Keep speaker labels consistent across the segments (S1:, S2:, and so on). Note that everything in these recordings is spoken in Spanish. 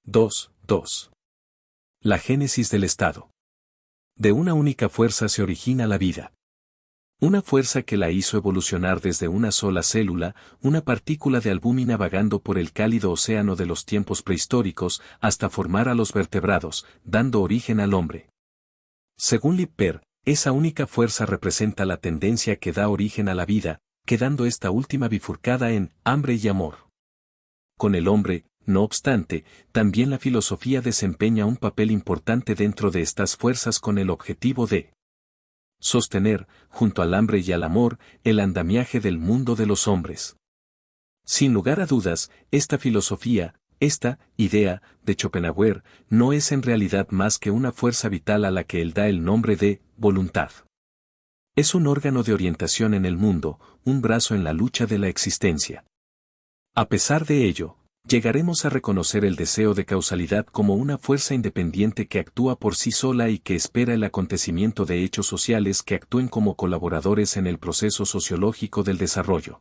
S1: 2. La génesis del Estado. De una única fuerza se origina la vida. Una fuerza que la hizo evolucionar desde una sola célula, una partícula de albúmina vagando por el cálido océano de los tiempos prehistóricos, hasta formar a los vertebrados, dando origen al hombre. Según Lipper, esa única fuerza representa la tendencia que da origen a la vida, quedando esta última bifurcada en hambre y amor. Con el hombre, no obstante, también la filosofía desempeña un papel importante dentro de estas fuerzas con el objetivo de sostener, junto al hambre y al amor, el andamiaje del mundo de los hombres. Sin lugar a dudas, esta filosofía, esta idea de Schopenhauer, no es en realidad más que una fuerza vital a la que él da el nombre de voluntad. Es un órgano de orientación en el mundo, un brazo en la lucha de la existencia. A pesar de ello, llegaremos a reconocer el deseo de causalidad como una fuerza independiente que actúa por sí sola y que espera el acontecimiento de hechos sociales que actúen como colaboradores en el proceso sociológico del desarrollo.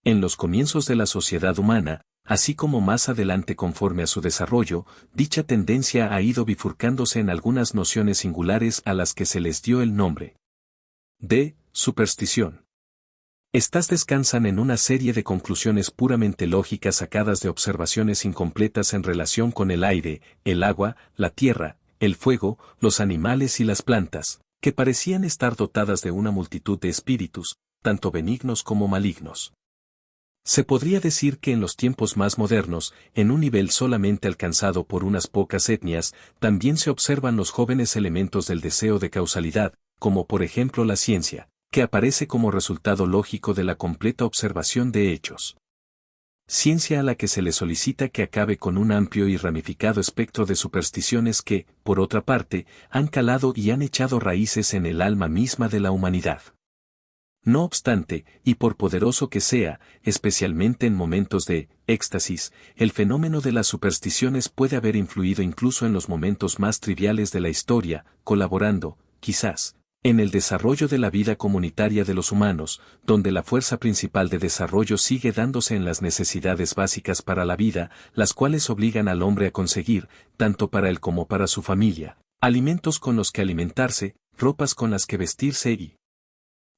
S1: En los comienzos de la sociedad humana, así como más adelante conforme a su desarrollo, dicha tendencia ha ido bifurcándose en algunas nociones singulares a las que se les dio el nombre de superstición. Estas descansan en una serie de conclusiones puramente lógicas sacadas de observaciones incompletas en relación con el aire, el agua, la tierra, el fuego, los animales y las plantas, que parecían estar dotadas de una multitud de espíritus, tanto benignos como malignos. Se podría decir que en los tiempos más modernos, en un nivel solamente alcanzado por unas pocas etnias, también se observan los jóvenes elementos del deseo de causalidad, como por ejemplo la ciencia, que aparece como resultado lógico de la completa observación de hechos. Ciencia a la que se le solicita que acabe con un amplio y ramificado espectro de supersticiones que, por otra parte, han calado y han echado raíces en el alma misma de la humanidad. No obstante, y por poderoso que sea, especialmente en momentos de éxtasis, el fenómeno de las supersticiones puede haber influido incluso en los momentos más triviales de la historia, colaborando, quizás, en el desarrollo de la vida comunitaria de los humanos, donde la fuerza principal de desarrollo sigue dándose en las necesidades básicas para la vida, las cuales obligan al hombre a conseguir, tanto para él como para su familia, alimentos con los que alimentarse, ropas con las que vestirse y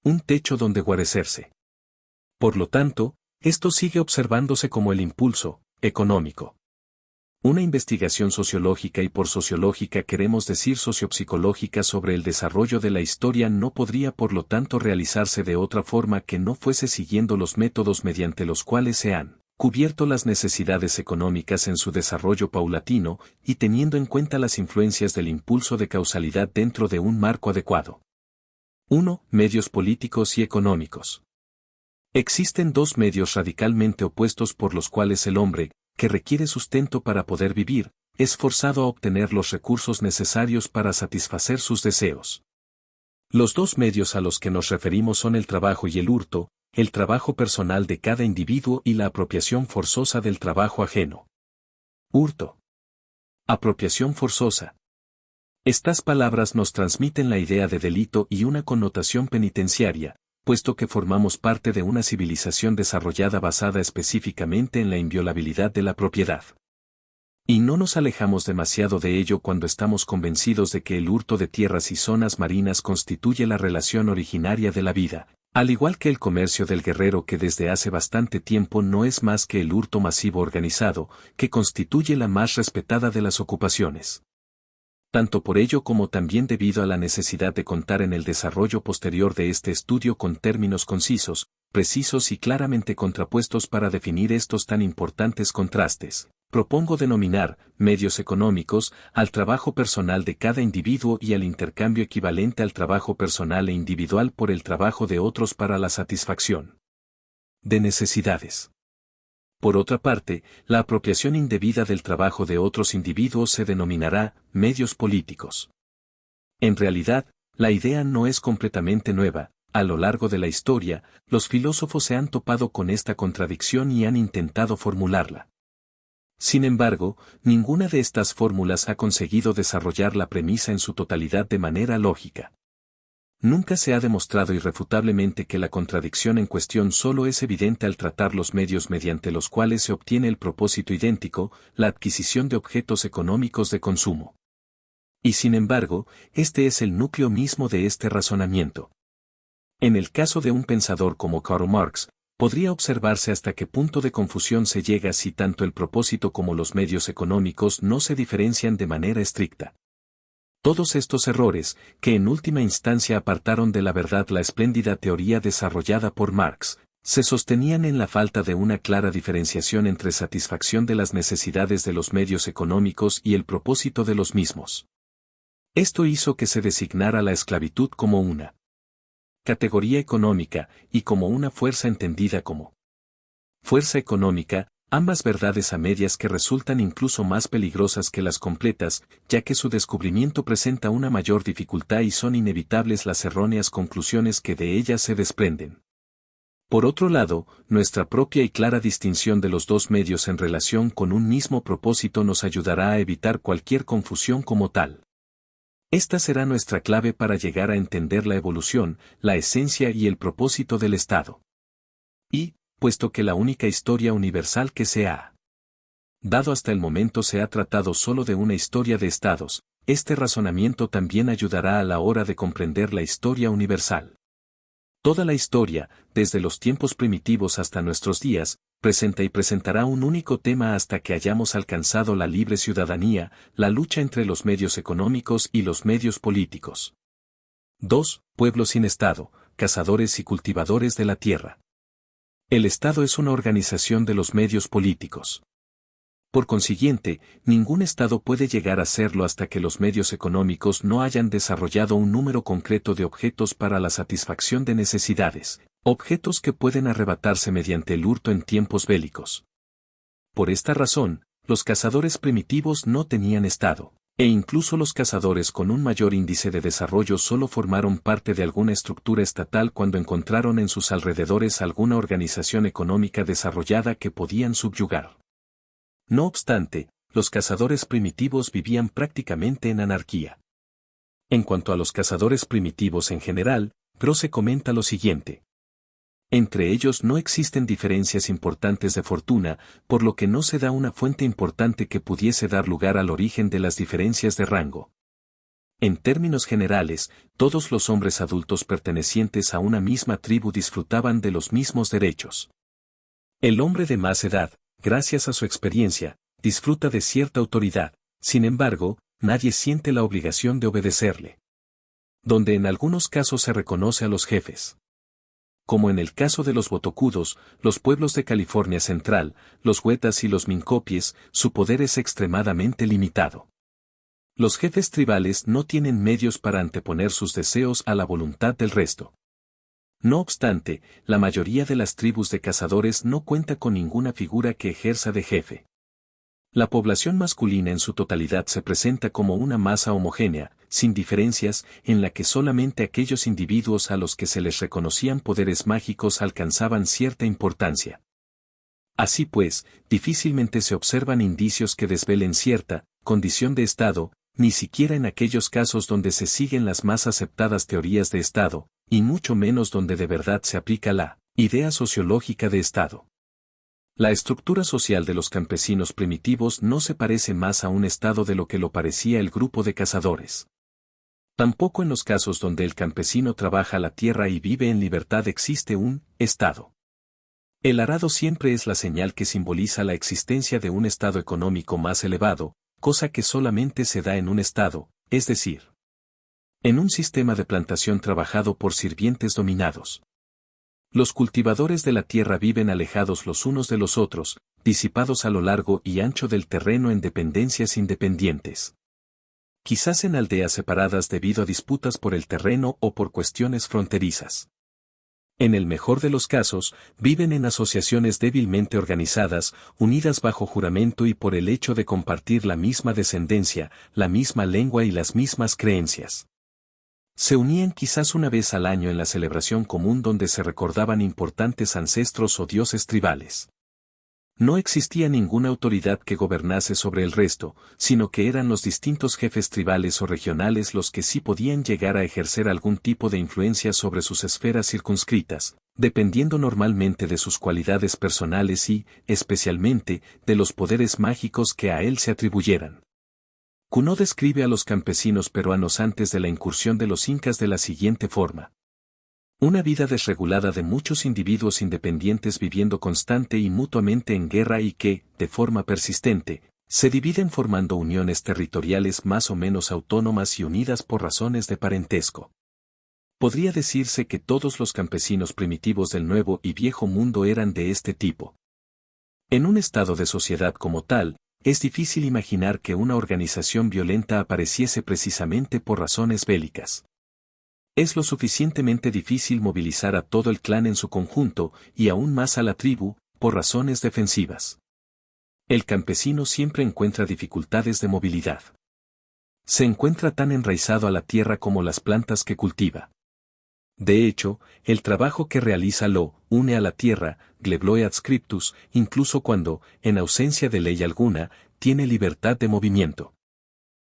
S1: un techo donde guarecerse. Por lo tanto, esto sigue observándose como el impulso económico. Una investigación sociológica, y por sociológica queremos decir sociopsicológica, sobre el desarrollo de la historia no podría por lo tanto realizarse de otra forma que no fuese siguiendo los métodos mediante los cuales se han cubierto las necesidades económicas en su desarrollo paulatino, y teniendo en cuenta las influencias del impulso de causalidad dentro de un marco adecuado. 1. Medios políticos y económicos. Existen dos medios radicalmente opuestos por los cuales el hombre, que requiere sustento para poder vivir, es forzado a obtener los recursos necesarios para satisfacer sus deseos. Los dos medios a los que nos referimos son el trabajo y el hurto, el trabajo personal de cada individuo y la apropiación forzosa del trabajo ajeno. Hurto. Apropiación forzosa. Estas palabras nos transmiten la idea de delito y una connotación penitenciaria, puesto que formamos parte de una civilización desarrollada basada específicamente en la inviolabilidad de la propiedad. Y no nos alejamos demasiado de ello cuando estamos convencidos de que el hurto de tierras y zonas marinas constituye la relación originaria de la vida, al igual que el comercio del guerrero, que desde hace bastante tiempo no es más que el hurto masivo organizado, que constituye la más respetada de las ocupaciones. Tanto por ello como también debido a la necesidad de contar en el desarrollo posterior de este estudio con términos concisos, precisos y claramente contrapuestos para definir estos tan importantes contrastes, propongo denominar medios económicos al trabajo personal de cada individuo y al intercambio equivalente al trabajo personal e individual por el trabajo de otros para la satisfacción de necesidades. Por otra parte, la apropiación indebida del trabajo de otros individuos se denominará medios políticos. En realidad, la idea no es completamente nueva. A lo largo de la historia, los filósofos se han topado con esta contradicción y han intentado formularla. Sin embargo, ninguna de estas fórmulas ha conseguido desarrollar la premisa en su totalidad de manera lógica. Nunca se ha demostrado irrefutablemente que la contradicción en cuestión solo es evidente al tratar los medios mediante los cuales se obtiene el propósito idéntico, la adquisición de objetos económicos de consumo. Y sin embargo, este es el núcleo mismo de este razonamiento. En el caso de un pensador como Karl Marx, podría observarse hasta qué punto de confusión se llega si tanto el propósito como los medios económicos no se diferencian de manera estricta. Todos estos errores, que en última instancia apartaron de la verdad la espléndida teoría desarrollada por Marx, se sostenían en la falta de una clara diferenciación entre satisfacción de las necesidades de los medios económicos y el propósito de los mismos. Esto hizo que se designara la esclavitud como una categoría económica, y como una fuerza entendida como fuerza económica, ambas verdades a medias que resultan incluso más peligrosas que las completas, ya que su descubrimiento presenta una mayor dificultad y son inevitables las erróneas conclusiones que de ellas se desprenden. Por otro lado, nuestra propia y clara distinción de los dos medios en relación con un mismo propósito nos ayudará a evitar cualquier confusión como tal. Esta será nuestra clave para llegar a entender la evolución, la esencia y el propósito del Estado. Y, puesto que la única historia universal que se ha dado hasta el momento se ha tratado solo de una historia de estados, este razonamiento también ayudará a la hora de comprender la historia universal. Toda la historia, desde los tiempos primitivos hasta nuestros días, presenta y presentará un único tema hasta que hayamos alcanzado la libre ciudadanía, la lucha entre los medios económicos y los medios políticos. 2. Pueblos sin Estado, cazadores y cultivadores de la tierra. El Estado es una organización de los medios políticos. Por consiguiente, ningún Estado puede llegar a serlo hasta que los medios económicos no hayan desarrollado un número concreto de objetos para la satisfacción de necesidades, objetos que pueden arrebatarse mediante el hurto en tiempos bélicos. Por esta razón, los cazadores primitivos no tenían Estado, e incluso los cazadores con un mayor índice de desarrollo solo formaron parte de alguna estructura estatal cuando encontraron en sus alrededores alguna organización económica desarrollada que podían subyugar. No obstante, los cazadores primitivos vivían prácticamente en anarquía. En cuanto a los cazadores primitivos en general, Grosse comenta lo siguiente. Entre ellos no existen diferencias importantes de fortuna, por lo que no se da una fuente importante que pudiese dar lugar al origen de las diferencias de rango. En términos generales, todos los hombres adultos pertenecientes a una misma tribu disfrutaban de los mismos derechos. El hombre de más edad, gracias a su experiencia, disfruta de cierta autoridad, sin embargo, nadie siente la obligación de obedecerle. Donde en algunos casos se reconoce a los jefes. Como en el caso de los botocudos, los pueblos de California Central, los huetas y los mincopies, su poder es extremadamente limitado. Los jefes tribales no tienen medios para anteponer sus deseos a la voluntad del resto. No obstante, la mayoría de las tribus de cazadores no cuenta con ninguna figura que ejerza de jefe. La población masculina en su totalidad se presenta como una masa homogénea, sin diferencias, en la que solamente aquellos individuos a los que se les reconocían poderes mágicos alcanzaban cierta importancia. Así pues, difícilmente se observan indicios que desvelen cierta condición de Estado, ni siquiera en aquellos casos donde se siguen las más aceptadas teorías de Estado, y mucho menos donde de verdad se aplica la idea sociológica de Estado. La estructura social de los campesinos primitivos no se parece más a un Estado de lo que lo parecía el grupo de cazadores. Tampoco en los casos donde el campesino trabaja la tierra y vive en libertad existe un Estado. El arado siempre es la señal que simboliza la existencia de un estado económico más elevado, cosa que solamente se da en un estado, es decir, en un sistema de plantación trabajado por sirvientes dominados. Los cultivadores de la tierra viven alejados los unos de los otros, disipados a lo largo y ancho del terreno en dependencias independientes. Quizás en aldeas separadas debido a disputas por el terreno o por cuestiones fronterizas. En el mejor de los casos, viven en asociaciones débilmente organizadas, unidas bajo juramento y por el hecho de compartir la misma descendencia, la misma lengua y las mismas creencias. Se unían quizás una vez al año en la celebración común donde se recordaban importantes ancestros o dioses tribales. No existía ninguna autoridad que gobernase sobre el resto, sino que eran los distintos jefes tribales o regionales los que sí podían llegar a ejercer algún tipo de influencia sobre sus esferas circunscritas, dependiendo normalmente de sus cualidades personales y, especialmente, de los poderes mágicos que a él se atribuyeran. Cuno describe a los campesinos peruanos antes de la incursión de los incas de la siguiente forma. Una vida desregulada de muchos individuos independientes viviendo constante y mutuamente en guerra y que, de forma persistente, se dividen formando uniones territoriales más o menos autónomas y unidas por razones de parentesco. Podría decirse que todos los campesinos primitivos del Nuevo y Viejo Mundo eran de este tipo. En un estado de sociedad como tal, es difícil imaginar que una organización violenta apareciese precisamente por razones bélicas. Es lo suficientemente difícil movilizar a todo el clan en su conjunto, y aún más a la tribu, por razones defensivas. El campesino siempre encuentra dificultades de movilidad. Se encuentra tan enraizado a la tierra como las plantas que cultiva. De hecho, el trabajo que realiza lo une a la tierra, glebloe adscriptus, incluso cuando, en ausencia de ley alguna, tiene libertad de movimiento.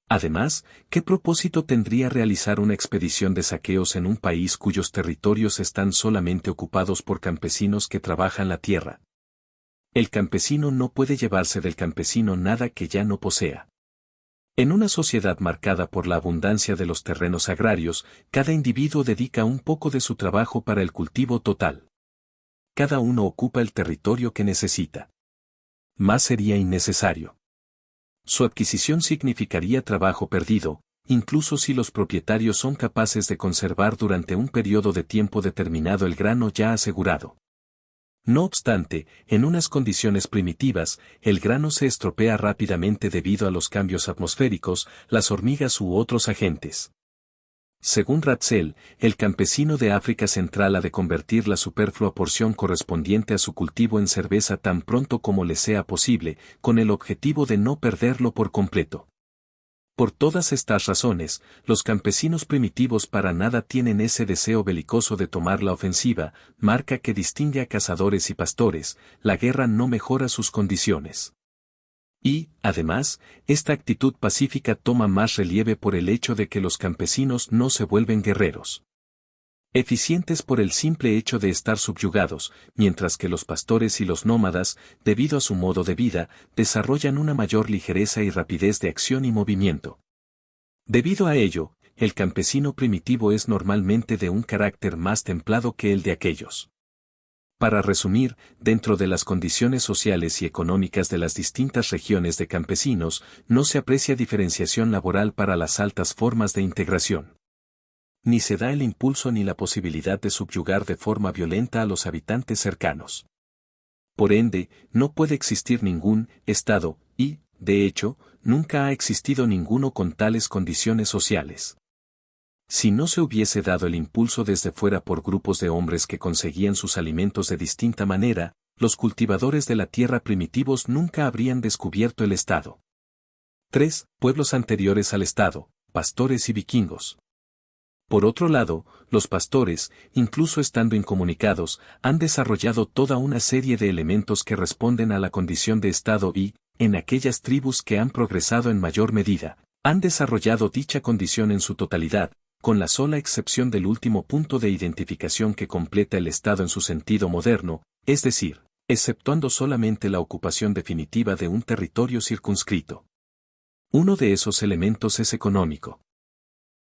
S1: Además, ¿qué propósito tendría realizar una expedición de saqueos en un país cuyos territorios están solamente ocupados por campesinos que trabajan la tierra? El campesino no puede llevarse del campesino nada que ya no posea. En una sociedad marcada por la abundancia de los terrenos agrarios, cada individuo dedica un poco de su trabajo para el cultivo total. Cada uno ocupa el territorio que necesita. Más sería innecesario. Su adquisición significaría trabajo perdido, incluso si los propietarios son capaces de conservar durante un periodo de tiempo determinado el grano ya asegurado. No obstante, en unas condiciones primitivas, el grano se estropea rápidamente debido a los cambios atmosféricos, las hormigas u otros agentes. Según Ratzel, el campesino de África Central ha de convertir la superflua porción correspondiente a su cultivo en cerveza tan pronto como le sea posible, con el objetivo de no perderlo por completo. Por todas estas razones, los campesinos primitivos para nada tienen ese deseo belicoso de tomar la ofensiva, marca que distingue a cazadores y pastores. La guerra no mejora sus condiciones. Y, además, esta actitud pacífica toma más relieve por el hecho de que los campesinos no se vuelven guerreros eficientes por el simple hecho de estar subyugados, mientras que los pastores y los nómadas, debido a su modo de vida, desarrollan una mayor ligereza y rapidez de acción y movimiento. Debido a ello, el campesino primitivo es normalmente de un carácter más templado que el de aquellos. Para resumir, dentro de las condiciones sociales y económicas de las distintas regiones de campesinos, no se aprecia diferenciación laboral para las altas formas de integración. Ni se da el impulso ni la posibilidad de subyugar de forma violenta a los habitantes cercanos. Por ende, no puede existir ningún Estado, y, de hecho, nunca ha existido ninguno con tales condiciones sociales. Si no se hubiese dado el impulso desde fuera por grupos de hombres que conseguían sus alimentos de distinta manera, los cultivadores de la tierra primitivos nunca habrían descubierto el Estado. 3. Pueblos anteriores al Estado, pastores y vikingos. Por otro lado, los pastores, incluso estando incomunicados, han desarrollado toda una serie de elementos que responden a la condición de Estado y, en aquellas tribus que han progresado en mayor medida, han desarrollado dicha condición en su totalidad, con la sola excepción del último punto de identificación que completa el Estado en su sentido moderno, es decir, exceptuando solamente la ocupación definitiva de un territorio circunscrito. Uno de esos elementos es económico.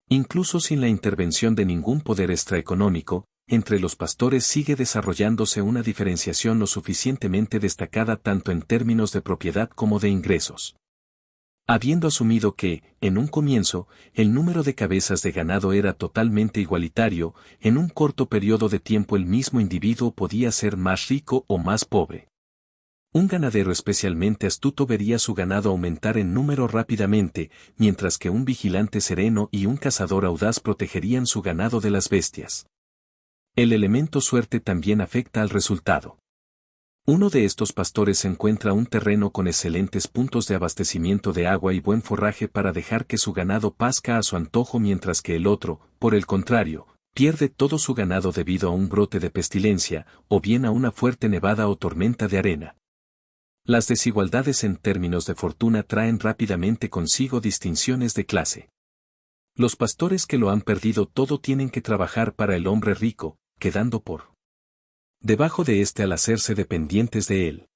S1: Incluso sin la intervención de ningún poder extraeconómico, entre los pastores sigue desarrollándose una diferenciación lo suficientemente destacada tanto en términos de propiedad como de ingresos. Habiendo asumido que, en un comienzo, el número de cabezas de ganado era totalmente igualitario, en un corto periodo de tiempo el mismo individuo podía ser más rico o más pobre. Un ganadero especialmente astuto vería su ganado aumentar en número rápidamente, mientras que un vigilante sereno y un cazador audaz protegerían su ganado de las bestias. El elemento suerte también afecta al resultado. Uno de estos pastores encuentra un terreno con excelentes puntos de abastecimiento de agua y buen forraje para dejar que su ganado pazca a su antojo, mientras que el otro, por el contrario, pierde todo su ganado debido a un brote de pestilencia, o bien a una fuerte nevada o tormenta de arena. Las desigualdades en términos de fortuna traen rápidamente consigo distinciones de clase. Los pastores que lo han perdido todo tienen que trabajar para el hombre rico, quedando por debajo de éste al hacerse dependientes de él.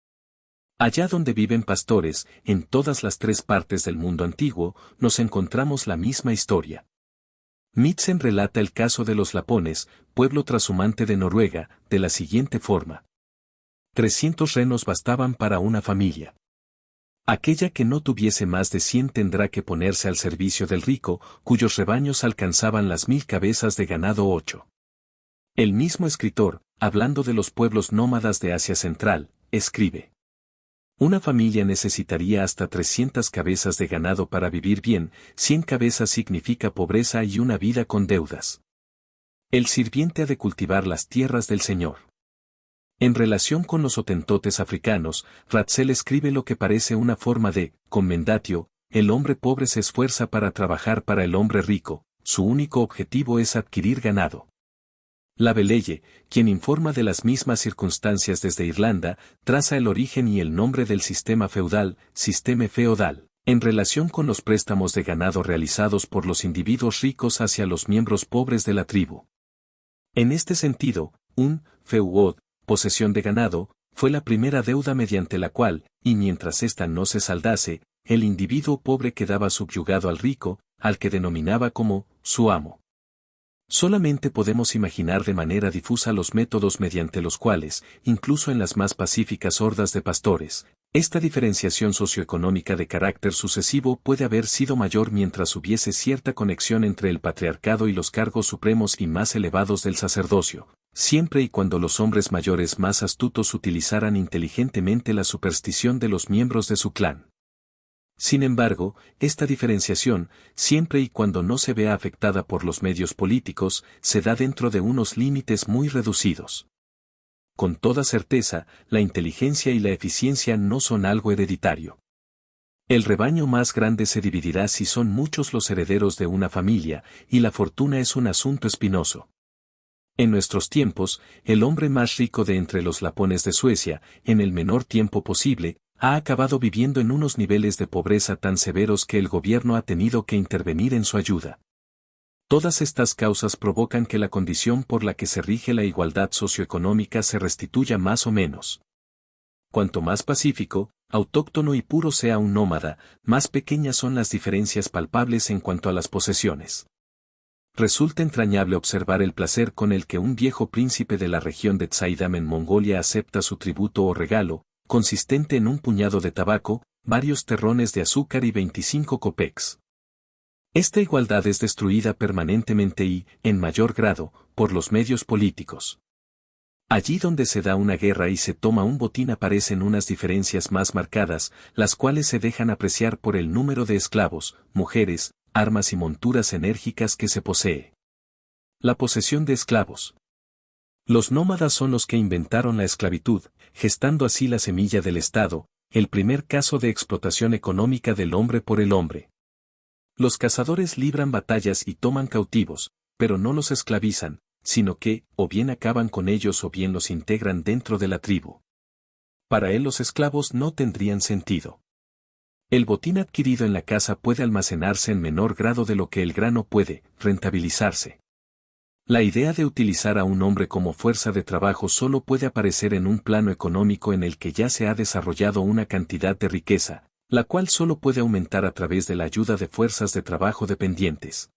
S1: Allá donde viven pastores, en todas las tres partes del mundo antiguo, nos encontramos la misma historia. Mitsen relata el caso de los lapones, pueblo trashumante de Noruega, de la siguiente forma. 300 renos bastaban para una familia. Aquella que no tuviese más de 100 tendrá que ponerse al servicio del rico, cuyos rebaños alcanzaban las 1000 cabezas de ganado 8. El mismo escritor, hablando de los pueblos nómadas de Asia Central, escribe: una familia necesitaría hasta 300 cabezas de ganado para vivir bien, 100 cabezas significa pobreza y una vida con deudas. El sirviente ha de cultivar las tierras del Señor. En relación con los hotentotes africanos, Ratzel escribe lo que parece una forma de commendatio: el hombre pobre se esfuerza para trabajar para el hombre rico, su único objetivo es adquirir ganado. Laveleye, quien informa de las mismas circunstancias desde Irlanda, traza el origen y el nombre del sistema feudal, sistema feudal, en relación con los préstamos de ganado realizados por los individuos ricos hacia los miembros pobres de la tribu. En este sentido, un feud, posesión de ganado, fue la primera deuda mediante la cual, y mientras ésta no se saldase, el individuo pobre quedaba subyugado al rico, al que denominaba como su amo. Solamente podemos imaginar de manera difusa los métodos mediante los cuales, incluso en las más pacíficas hordas de pastores, esta diferenciación socioeconómica de carácter sucesivo puede haber sido mayor mientras hubiese cierta conexión entre el patriarcado y los cargos supremos y más elevados del sacerdocio, siempre y cuando los hombres mayores más astutos utilizaran inteligentemente la superstición de los miembros de su clan. Sin embargo, esta diferenciación, siempre y cuando no se vea afectada por los medios políticos, se da dentro de unos límites muy reducidos. Con toda certeza, la inteligencia y la eficiencia no son algo hereditario. El rebaño más grande se dividirá si son muchos los herederos de una familia, y la fortuna es un asunto espinoso. En nuestros tiempos, el hombre más rico de entre los lapones de Suecia, en el menor tiempo posible, ha acabado viviendo en unos niveles de pobreza tan severos que el gobierno ha tenido que intervenir en su ayuda. Todas estas causas provocan que la condición por la que se rige la igualdad socioeconómica se restituya más o menos. Cuanto más pacífico, autóctono y puro sea un nómada, más pequeñas son las diferencias palpables en cuanto a las posesiones. Resulta entrañable observar el placer con el que un viejo príncipe de la región de Tsaidam en Mongolia acepta su tributo o regalo, consistente en un puñado de tabaco, varios terrones de azúcar y 25 kopecks. Esta igualdad es destruida permanentemente y, en mayor grado, por los medios políticos. Allí donde se da una guerra y se toma un botín aparecen unas diferencias más marcadas, las cuales se dejan apreciar por el número de esclavos, mujeres, armas y monturas enérgicas que se posee. La posesión de esclavos. Los nómadas son los que inventaron la esclavitud, gestando así la semilla del Estado, el primer caso de explotación económica del hombre por el hombre. Los cazadores libran batallas y toman cautivos, pero no los esclavizan, sino que, o bien acaban con ellos o bien los integran dentro de la tribu. Para él los esclavos no tendrían sentido. El botín adquirido en la casa puede almacenarse en menor grado de lo que el grano puede rentabilizarse. La idea de utilizar a un hombre como fuerza de trabajo solo puede aparecer en un plano económico en el que ya se ha desarrollado una cantidad de riqueza, la cual solo puede aumentar a través de la ayuda de fuerzas de trabajo dependientes.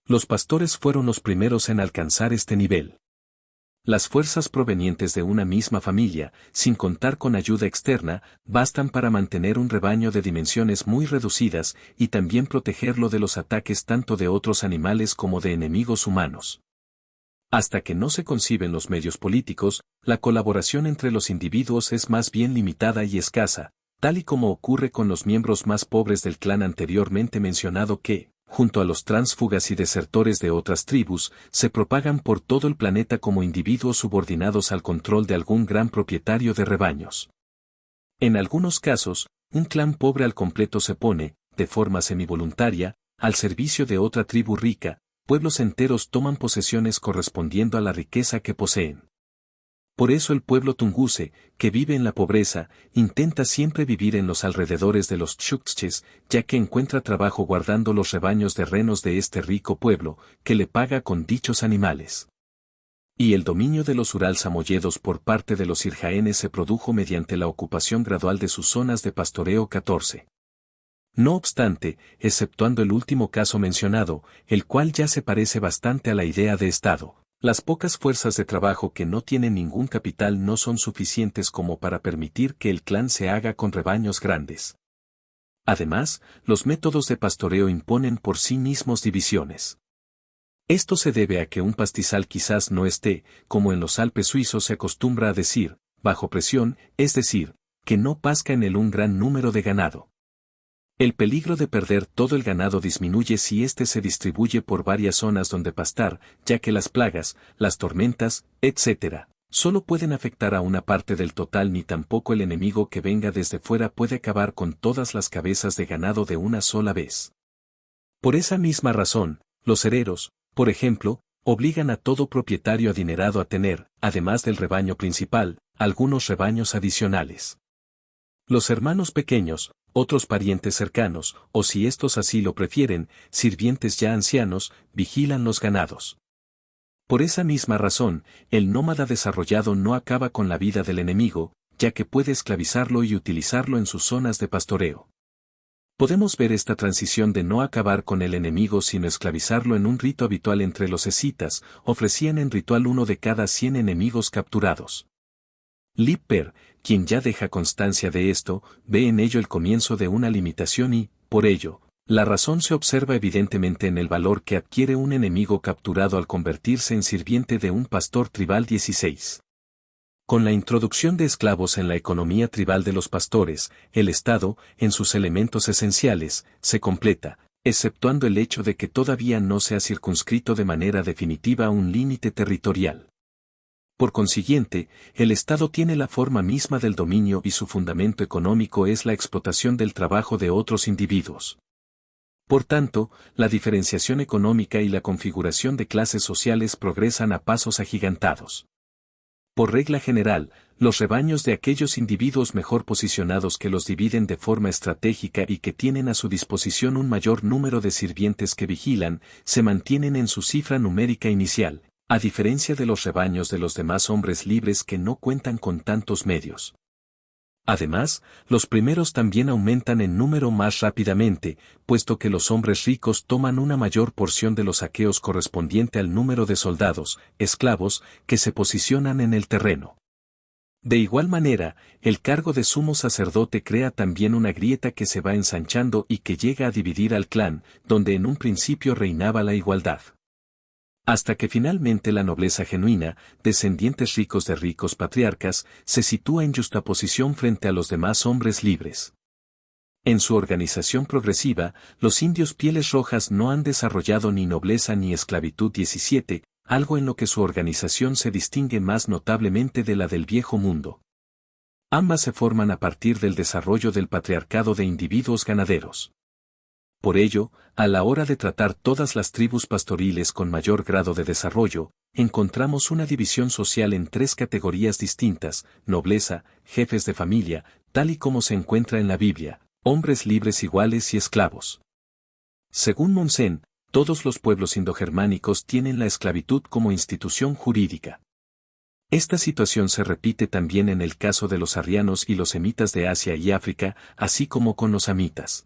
S1: Los pastores fueron los primeros en alcanzar este nivel. Las fuerzas provenientes de una misma familia, sin contar con ayuda externa, bastan para mantener un rebaño de dimensiones muy reducidas y también protegerlo de los ataques tanto de otros animales como de enemigos humanos. Hasta que no se conciben los medios políticos, la colaboración entre los individuos es más bien limitada y escasa, tal y como ocurre con los miembros más pobres del clan anteriormente mencionado que, junto a los tránsfugas y desertores de otras tribus, se propagan por todo el planeta como individuos subordinados al control de algún gran propietario de rebaños. En algunos casos, un clan pobre al completo se pone, de forma semivoluntaria, al servicio de otra tribu rica, pueblos enteros toman posesiones correspondiendo a la riqueza que poseen. Por eso el pueblo tunguse, que vive en la pobreza, intenta siempre vivir en los alrededores de los Chukches, ya que encuentra trabajo guardando los rebaños de renos de este rico pueblo, que le paga con dichos animales. Y el dominio de los Ural samoyedos por parte de los irjaenes se produjo mediante la ocupación gradual de sus zonas de pastoreo 14. No obstante, exceptuando el último caso mencionado, el cual ya se parece bastante a la idea de Estado, las pocas fuerzas de trabajo que no tienen ningún capital no son suficientes como para permitir que el clan se haga con rebaños grandes. Además, los métodos de pastoreo imponen por sí mismos divisiones. Esto se debe a que un pastizal quizás no esté, como en los Alpes suizos se acostumbra a decir, bajo presión, es decir, que no pasca en él un gran número de ganado. El peligro de perder todo el ganado disminuye si éste se distribuye por varias zonas donde pastar, ya que las plagas, las tormentas, etc., solo pueden afectar a una parte del total ni tampoco el enemigo que venga desde fuera puede acabar con todas las cabezas de ganado de una sola vez. Por esa misma razón, los hereros, por ejemplo, obligan a todo propietario adinerado a tener, además del rebaño principal, algunos rebaños adicionales. Los hermanos pequeños, otros parientes cercanos, o si estos así lo prefieren, sirvientes ya ancianos, vigilan los ganados. Por esa misma razón, el nómada desarrollado no acaba con la vida del enemigo, ya que puede esclavizarlo y utilizarlo en sus zonas de pastoreo. Podemos ver esta transición de no acabar con el enemigo sino esclavizarlo en un rito habitual entre los escitas, ofrecían en ritual uno de cada 100 enemigos capturados. Lipper, quien ya deja constancia de esto, ve en ello el comienzo de una limitación y, por ello, la razón se observa evidentemente en el valor que adquiere un enemigo capturado al convertirse en sirviente de un pastor tribal 16. Con la introducción de esclavos en la economía tribal de los pastores, el Estado, en sus elementos esenciales, se completa, exceptuando el hecho de que todavía no se ha circunscrito de manera definitiva un límite territorial. Por consiguiente, el Estado tiene la forma misma del dominio y su fundamento económico es la explotación del trabajo de otros individuos. Por tanto, la diferenciación económica y la configuración de clases sociales progresan a pasos agigantados. Por regla general, los rebaños de aquellos individuos mejor posicionados que los dividen de forma estratégica y que tienen a su disposición un mayor número de sirvientes que vigilan, se mantienen en su cifra numérica inicial, a diferencia de los rebaños de los demás hombres libres que no cuentan con tantos medios. Además, los primeros también aumentan en número más rápidamente, puesto que los hombres ricos toman una mayor porción de los saqueos correspondiente al número de soldados, esclavos, que se posicionan en el terreno. De igual manera, el cargo de sumo sacerdote crea también una grieta que se va ensanchando y que llega a dividir al clan, donde en un principio reinaba la igualdad. Hasta que finalmente la nobleza genuina, descendientes ricos de ricos patriarcas, se sitúa en yuxtaposición frente a los demás hombres libres. En su organización progresiva, los indios pieles rojas no han desarrollado ni nobleza ni esclavitud 17, algo en lo que su organización se distingue más notablemente de la del viejo mundo. Ambas se forman a partir del desarrollo del patriarcado de individuos ganaderos. Por ello, a la hora de tratar todas las tribus pastoriles con mayor grado de desarrollo, encontramos una división social en tres categorías distintas: nobleza, jefes de familia, tal y como se encuentra en la Biblia, hombres libres iguales y esclavos. Según Mommsen, todos los pueblos indogermánicos tienen la esclavitud como institución jurídica. Esta situación se repite también en el caso de los arrianos y los semitas de Asia y África, así como con los amitas.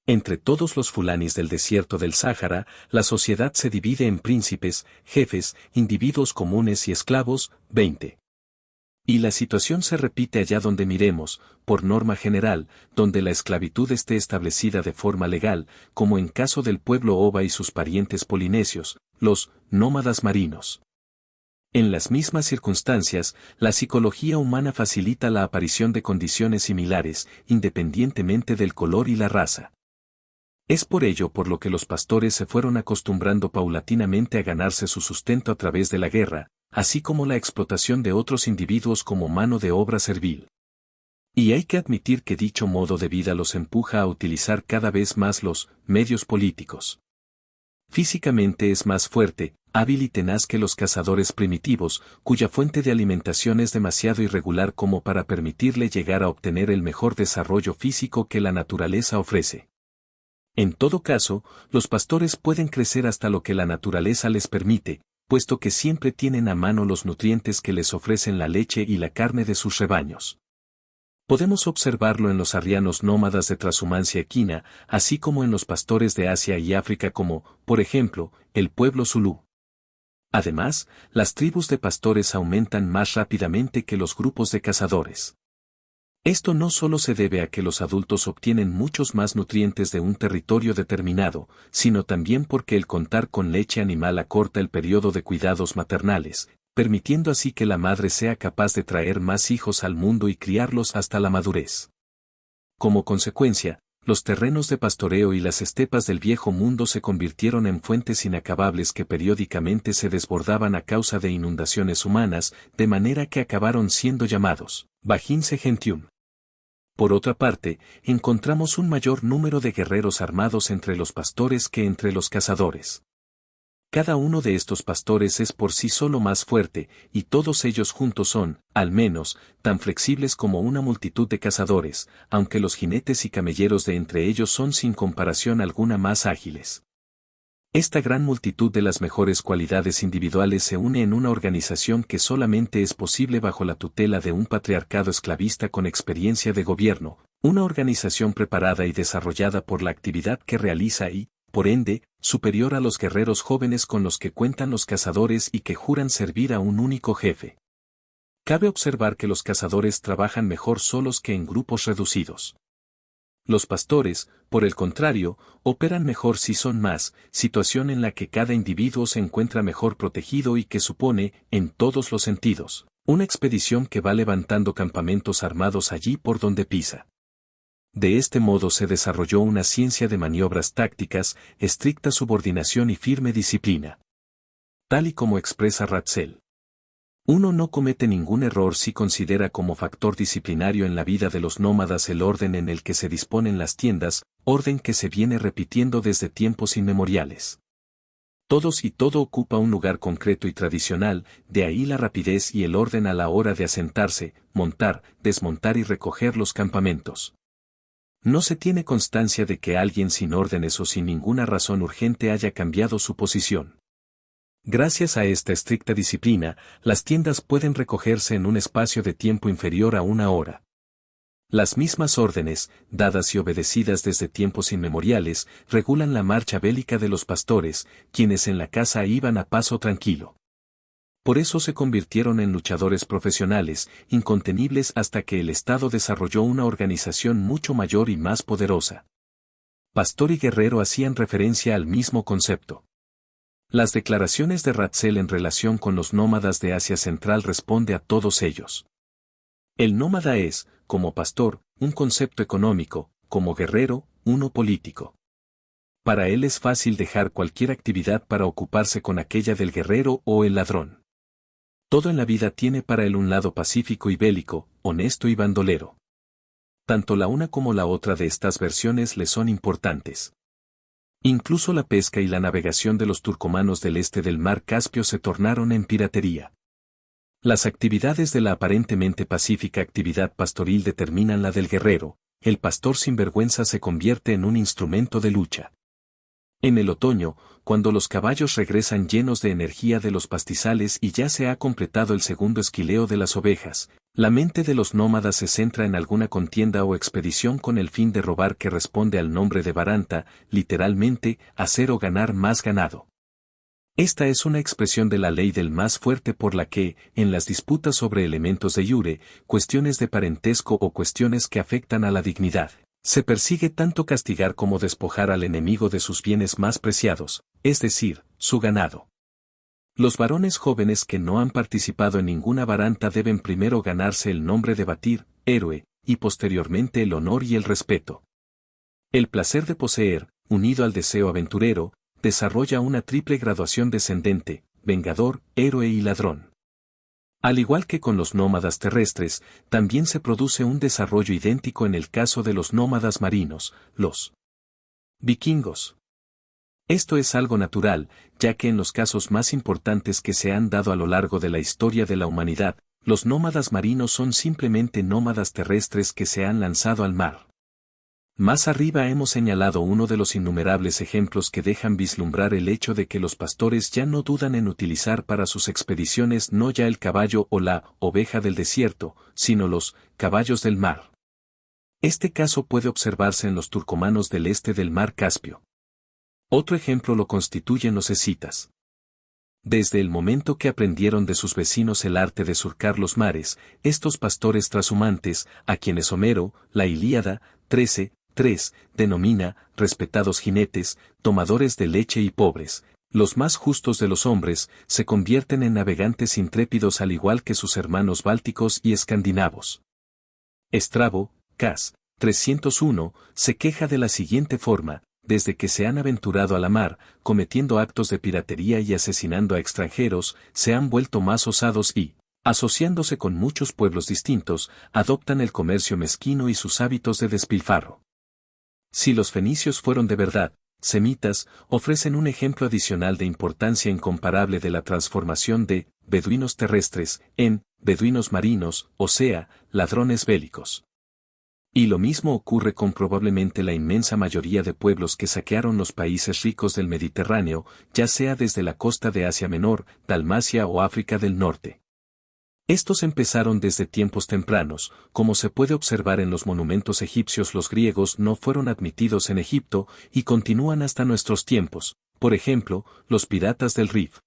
S1: Entre todos los fulanis del desierto del Sáhara, la sociedad se divide en príncipes, jefes, individuos comunes y esclavos, 20. Y la situación se repite allá donde miremos, por norma general, donde la esclavitud esté establecida de forma legal, como en caso del pueblo Oba y sus parientes polinesios, los nómadas marinos. En las mismas circunstancias, la psicología humana facilita la aparición de condiciones similares, independientemente del color y la raza. Es por ello por lo que los pastores se fueron acostumbrando paulatinamente a ganarse su sustento a través de la guerra, así como la explotación de otros individuos como mano de obra servil. Y hay que admitir que dicho modo de vida los empuja a utilizar cada vez más los medios políticos. Físicamente es más fuerte, hábil y tenaz que los cazadores primitivos, cuya fuente de alimentación es demasiado irregular como para permitirle llegar a obtener el mejor desarrollo físico que la naturaleza ofrece. En todo caso, los pastores pueden crecer hasta lo que la naturaleza les permite, puesto que siempre tienen a mano los nutrientes que les ofrecen la leche y la carne de sus rebaños. Podemos observarlo en los arrianos nómadas de transhumancia equina, así como en los pastores de Asia y África como, por ejemplo, el pueblo zulú. Además, las tribus de pastores aumentan más rápidamente que los grupos de cazadores. Esto no solo se debe a que los adultos obtienen muchos más nutrientes de un territorio determinado, sino también porque el contar con leche animal acorta el periodo de cuidados maternales, permitiendo así que la madre sea capaz de traer más hijos al mundo y criarlos hasta la madurez. Como consecuencia, los terrenos de pastoreo y las estepas del viejo mundo se convirtieron en fuentes inacabables que periódicamente se desbordaban a causa de inundaciones humanas, de manera que acabaron siendo llamados Vaginse Gentium. Por otra parte, encontramos un mayor número de guerreros armados entre los pastores que entre los cazadores. Cada uno de estos pastores es por sí solo más fuerte, y todos ellos juntos son, al menos, tan flexibles como una multitud de cazadores, aunque los jinetes y camelleros de entre ellos son sin comparación alguna más ágiles. Esta gran multitud de las mejores cualidades individuales se une en una organización que solamente es posible bajo la tutela de un patriarcado esclavista con experiencia de gobierno, una organización preparada y desarrollada por la actividad que realiza y, por ende, superior a los guerreros jóvenes con los que cuentan los cazadores y que juran servir a un único jefe. Cabe observar que los cazadores trabajan mejor solos que en grupos reducidos. Los pastores, por el contrario, operan mejor si son más, situación en la que cada individuo se encuentra mejor protegido y que supone, en todos los sentidos, una expedición que va levantando campamentos armados allí por donde pisa. De este modo se desarrolló una ciencia de maniobras tácticas, estricta subordinación y firme disciplina. Tal y como expresa Ratzel. Uno no comete ningún error si considera como factor disciplinario en la vida de los nómadas el orden en el que se disponen las tiendas, orden que se viene repitiendo desde tiempos inmemoriales. Todos y todo ocupa un lugar concreto y tradicional, de ahí la rapidez y el orden a la hora de asentarse, montar, desmontar y recoger los campamentos. No se tiene constancia de que alguien sin órdenes o sin ninguna razón urgente haya cambiado su posición. Gracias a esta estricta disciplina, las tiendas pueden recogerse en un espacio de tiempo inferior a una hora. Las mismas órdenes, dadas y obedecidas desde tiempos inmemoriales, regulan la marcha bélica de los pastores, quienes en la caza iban a paso tranquilo. Por eso se convirtieron en luchadores profesionales, incontenibles hasta que el Estado desarrolló una organización mucho mayor y más poderosa. Pastor y guerrero hacían referencia al mismo concepto. Las declaraciones de Ratzel en relación con los nómadas de Asia Central responde a todos ellos. El nómada es, como pastor, un concepto económico, como guerrero, uno político. Para él es fácil dejar cualquier actividad para ocuparse con aquella del guerrero o el ladrón. Todo en la vida tiene para él un lado pacífico y bélico, honesto y bandolero. Tanto la una como la otra de estas versiones le son importantes. Incluso la pesca y la navegación de los turcomanos del este del mar Caspio se tornaron en piratería. Las actividades de la aparentemente pacífica actividad pastoril determinan la del guerrero, el pastor sinvergüenza se convierte en un instrumento de lucha. En el otoño, cuando los caballos regresan llenos de energía de los pastizales y ya se ha completado el segundo esquileo de las ovejas, la mente de los nómadas se centra en alguna contienda o expedición con el fin de robar que responde al nombre de Varanta, literalmente, hacer o ganar más ganado. Esta es una expresión de la ley del más fuerte por la que, en las disputas sobre elementos de iure, cuestiones de parentesco o cuestiones que afectan a la dignidad, se persigue tanto castigar como despojar al enemigo de sus bienes más preciados, es decir, su ganado. Los varones jóvenes que no han participado en ninguna varanta deben primero ganarse el nombre de batir, héroe, y posteriormente el honor y el respeto. El placer de poseer, unido al deseo aventurero, desarrolla una triple graduación descendente, vengador, héroe y ladrón. Al igual que con los nómadas terrestres, también se produce un desarrollo idéntico en el caso de los nómadas marinos, los vikingos. Esto es algo natural, ya que en los casos más importantes que se han dado a lo largo de la historia de la humanidad, los nómadas marinos son simplemente nómadas terrestres que se han lanzado al mar. Más arriba hemos señalado uno de los innumerables ejemplos que dejan vislumbrar el hecho de que los pastores ya no dudan en utilizar para sus expediciones no ya el caballo o la oveja del desierto, sino los caballos del mar. Este caso puede observarse en los turcomanos del este del mar Caspio. Otro ejemplo lo constituyen los escitas. Desde el momento que aprendieron de sus vecinos el arte de surcar los mares, estos pastores trashumantes, a quienes Homero, la Ilíada, 13:3, denomina, respetados jinetes, tomadores de leche y pobres, los más justos de los hombres, se convierten en navegantes intrépidos al igual que sus hermanos bálticos y escandinavos. Estrabo, Cas. 301, se queja de la siguiente forma: desde que se han aventurado a la mar, cometiendo actos de piratería y asesinando a extranjeros, se han vuelto más osados y, asociándose con muchos pueblos distintos, adoptan el comercio mezquino y sus hábitos de despilfarro. Si los fenicios fueron de verdad semitas, ofrecen un ejemplo adicional de importancia incomparable de la transformación de beduinos terrestres en beduinos marinos, o sea, ladrones bélicos. Y lo mismo ocurre con probablemente la inmensa mayoría de pueblos que saquearon los países ricos del Mediterráneo, ya sea desde la costa de Asia Menor, Dalmacia o África del Norte. Estos empezaron desde tiempos tempranos, como se puede observar en los monumentos egipcios. Los griegos no fueron admitidos en Egipto y continúan hasta nuestros tiempos, por ejemplo, los piratas del Rif.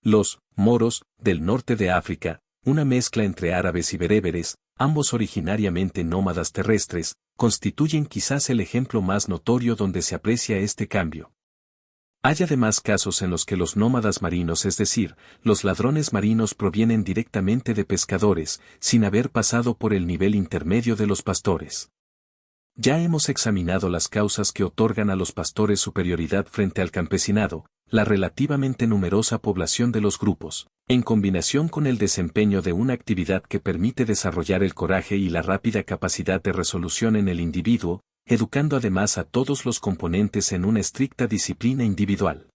S1: Los moros, del norte de África, una mezcla entre árabes y bereberes, ambos originariamente nómadas terrestres, constituyen quizás el ejemplo más notorio donde se aprecia este cambio. Hay además casos en los que los nómadas marinos, es decir, los ladrones marinos, provienen directamente de pescadores, sin haber pasado por el nivel intermedio de los pastores. Ya hemos examinado las causas que otorgan a los pastores superioridad frente al campesinado, la relativamente numerosa población de los grupos, en combinación con el desempeño de una actividad que permite desarrollar el coraje y la rápida capacidad de resolución en el individuo, educando además a todos los componentes en una estricta disciplina individual.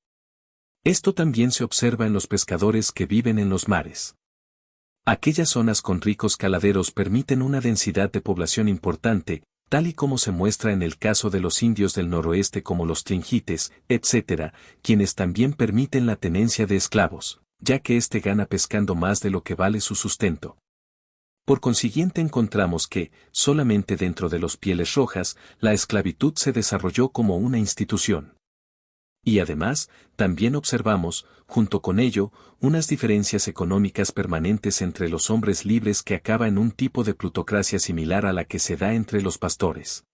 S1: Esto también se observa en los pescadores que viven en los mares. Aquellas zonas con ricos caladeros permiten una densidad de población importante, tal y como se muestra en el caso de los indios del noroeste como los tringites, etc., quienes también permiten la tenencia de esclavos, ya que éste gana pescando más de lo que vale su sustento. Por consiguiente encontramos que, solamente dentro de los Pieles Rojas, la esclavitud se desarrolló como una institución. Y además, también observamos, junto con ello, unas diferencias económicas permanentes entre los hombres libres que acaba en un tipo de plutocracia similar a la que se da entre los pastores.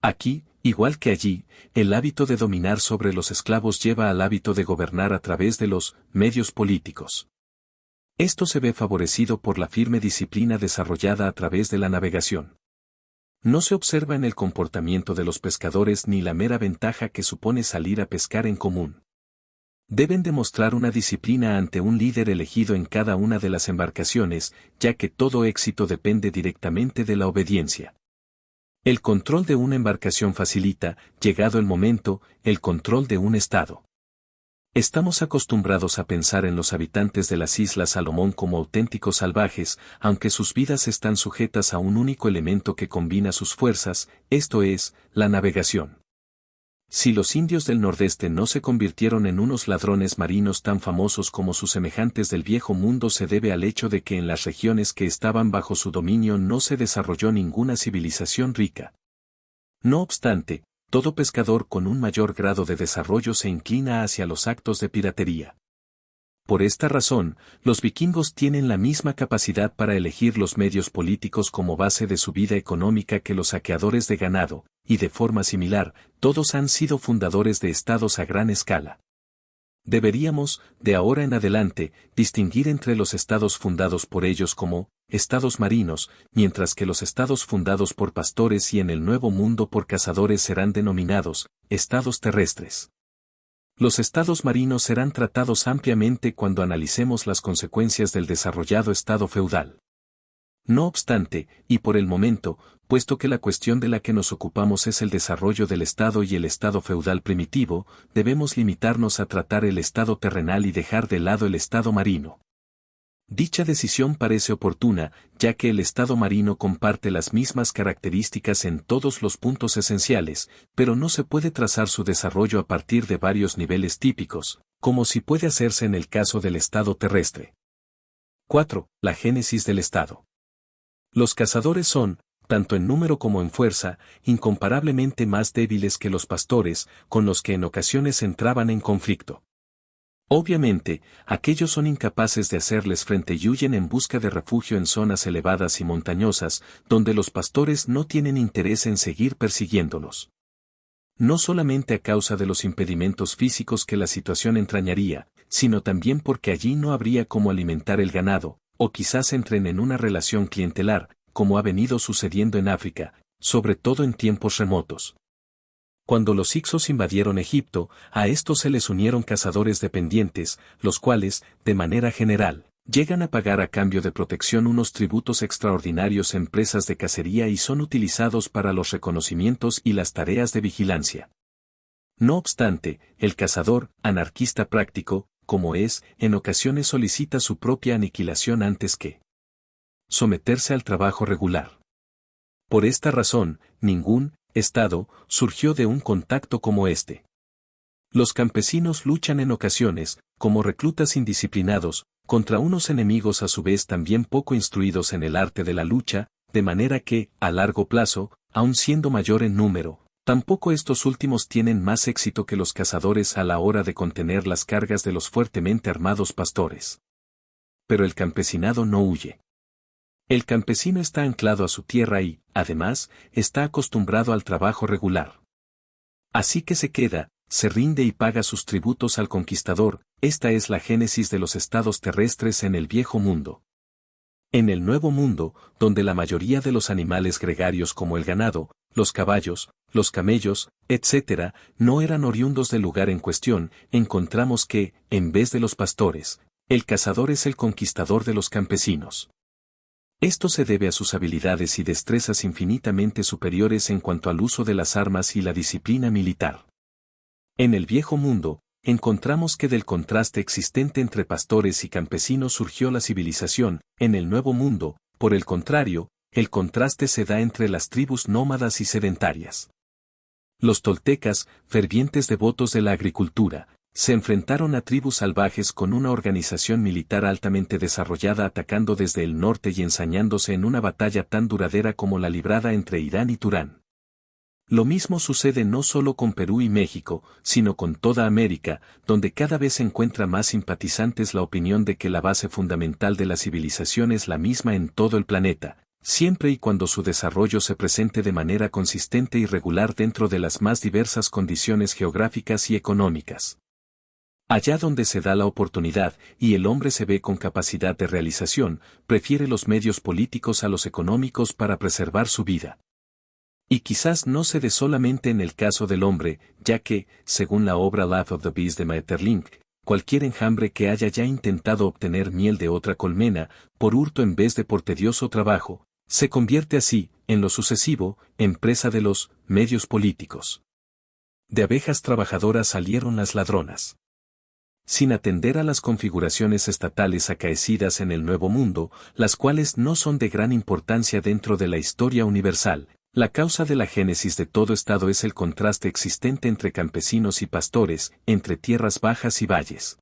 S1: Aquí, igual que allí, el hábito de dominar sobre los esclavos lleva al hábito de gobernar a través de los medios políticos. Esto se ve favorecido por la firme disciplina desarrollada a través de la navegación. No se observa en el comportamiento de los pescadores ni la mera ventaja que supone salir a pescar en común. Deben demostrar una disciplina ante un líder elegido en cada una de las embarcaciones, ya que todo éxito depende directamente de la obediencia. El control de una embarcación facilita, llegado el momento, el control de un estado. Estamos acostumbrados a pensar en los habitantes de las Islas Salomón como auténticos salvajes, aunque sus vidas están sujetas a un único elemento que combina sus fuerzas, esto es, la navegación. Si los indios del nordeste no se convirtieron en unos ladrones marinos tan famosos como sus semejantes del viejo mundo, se debe al hecho de que en las regiones que estaban bajo su dominio no se desarrolló ninguna civilización rica. No obstante, todo pescador con un mayor grado de desarrollo se inclina hacia los actos de piratería. Por esta razón, los vikingos tienen la misma capacidad para elegir los medios políticos como base de su vida económica que los saqueadores de ganado, y de forma similar, todos han sido fundadores de estados a gran escala. Deberíamos, de ahora en adelante, distinguir entre los estados fundados por ellos como estados marinos, mientras que los estados fundados por pastores y en el Nuevo Mundo por cazadores serán denominados estados terrestres. Los estados marinos serán tratados ampliamente cuando analicemos las consecuencias del desarrollado estado feudal. No obstante, y por el momento, puesto que la cuestión de la que nos ocupamos es el desarrollo del Estado y el Estado feudal primitivo, debemos limitarnos a tratar el Estado terrenal y dejar de lado el Estado marino. Dicha decisión parece oportuna, ya que el Estado marino comparte las mismas características en todos los puntos esenciales, pero no se puede trazar su desarrollo a partir de varios niveles típicos, como si puede hacerse en el caso del Estado terrestre. 4. La génesis del Estado. Los cazadores son, tanto en número como en fuerza, incomparablemente más débiles que los pastores, con los que en ocasiones entraban en conflicto. Obviamente, aquellos son incapaces de hacerles frente y huyen en busca de refugio en zonas elevadas y montañosas, donde los pastores no tienen interés en seguir persiguiéndolos. No solamente a causa de los impedimentos físicos que la situación entrañaría, sino también porque allí no habría cómo alimentar el ganado, o quizás entren en una relación clientelar, como ha venido sucediendo en África, sobre todo en tiempos remotos. Cuando los hicsos invadieron Egipto, a estos se les unieron cazadores dependientes, los cuales, de manera general, llegan a pagar a cambio de protección unos tributos extraordinarios en presas de cacería y son utilizados para los reconocimientos y las tareas de vigilancia. No obstante, el cazador, anarquista práctico, como es, en ocasiones solicita su propia aniquilación antes que someterse al trabajo regular. Por esta razón, ningún Estado surgió de un contacto como este. Los campesinos luchan en ocasiones, como reclutas indisciplinados, contra unos enemigos a su vez también poco instruidos en el arte de la lucha, de manera que, a largo plazo, aun siendo mayor en número, tampoco estos últimos tienen más éxito que los cazadores a la hora de contener las cargas de los fuertemente armados pastores. Pero el campesinado no huye. El campesino está anclado a su tierra y, además, está acostumbrado al trabajo regular. Así que se queda, se rinde y paga sus tributos al conquistador. Esta es la génesis de los estados terrestres en el Viejo Mundo. En el Nuevo Mundo, donde la mayoría de los animales gregarios como el ganado, los caballos, los camellos, etc., no eran oriundos del lugar en cuestión, encontramos que, en vez de los pastores, el cazador es el conquistador de los campesinos. Esto se debe a sus habilidades y destrezas infinitamente superiores en cuanto al uso de las armas y la disciplina militar. En el Viejo Mundo, encontramos que del contraste existente entre pastores y campesinos surgió la civilización. En el Nuevo Mundo, por el contrario, el contraste se da entre las tribus nómadas y sedentarias. Los toltecas, fervientes devotos de la agricultura, se enfrentaron a tribus salvajes con una organización militar altamente desarrollada atacando desde el norte y ensañándose en una batalla tan duradera como la librada entre Irán y Turán. Lo mismo sucede no solo con Perú y México, sino con toda América, donde cada vez se encuentra más simpatizantes la opinión de que la base fundamental de la civilización es la misma en todo el planeta, siempre y cuando su desarrollo se presente de manera consistente y regular dentro de las más diversas condiciones geográficas y económicas. Allá donde se da la oportunidad y el hombre se ve con capacidad de realización, prefiere los medios políticos a los económicos para preservar su vida. Y quizás no se dé solamente en el caso del hombre, ya que, según la obra Life of the Beast de Maeterlinck, cualquier enjambre que haya ya intentado obtener miel de otra colmena, por hurto en vez de por tedioso trabajo, se convierte así, en lo sucesivo, en presa de los medios políticos. De abejas trabajadoras salieron las ladronas. Sin atender a las configuraciones estatales acaecidas en el Nuevo Mundo, las cuales no son de gran importancia dentro de la historia universal, la causa de la génesis de todo Estado es el contraste existente entre campesinos y pastores, entre tierras bajas y valles.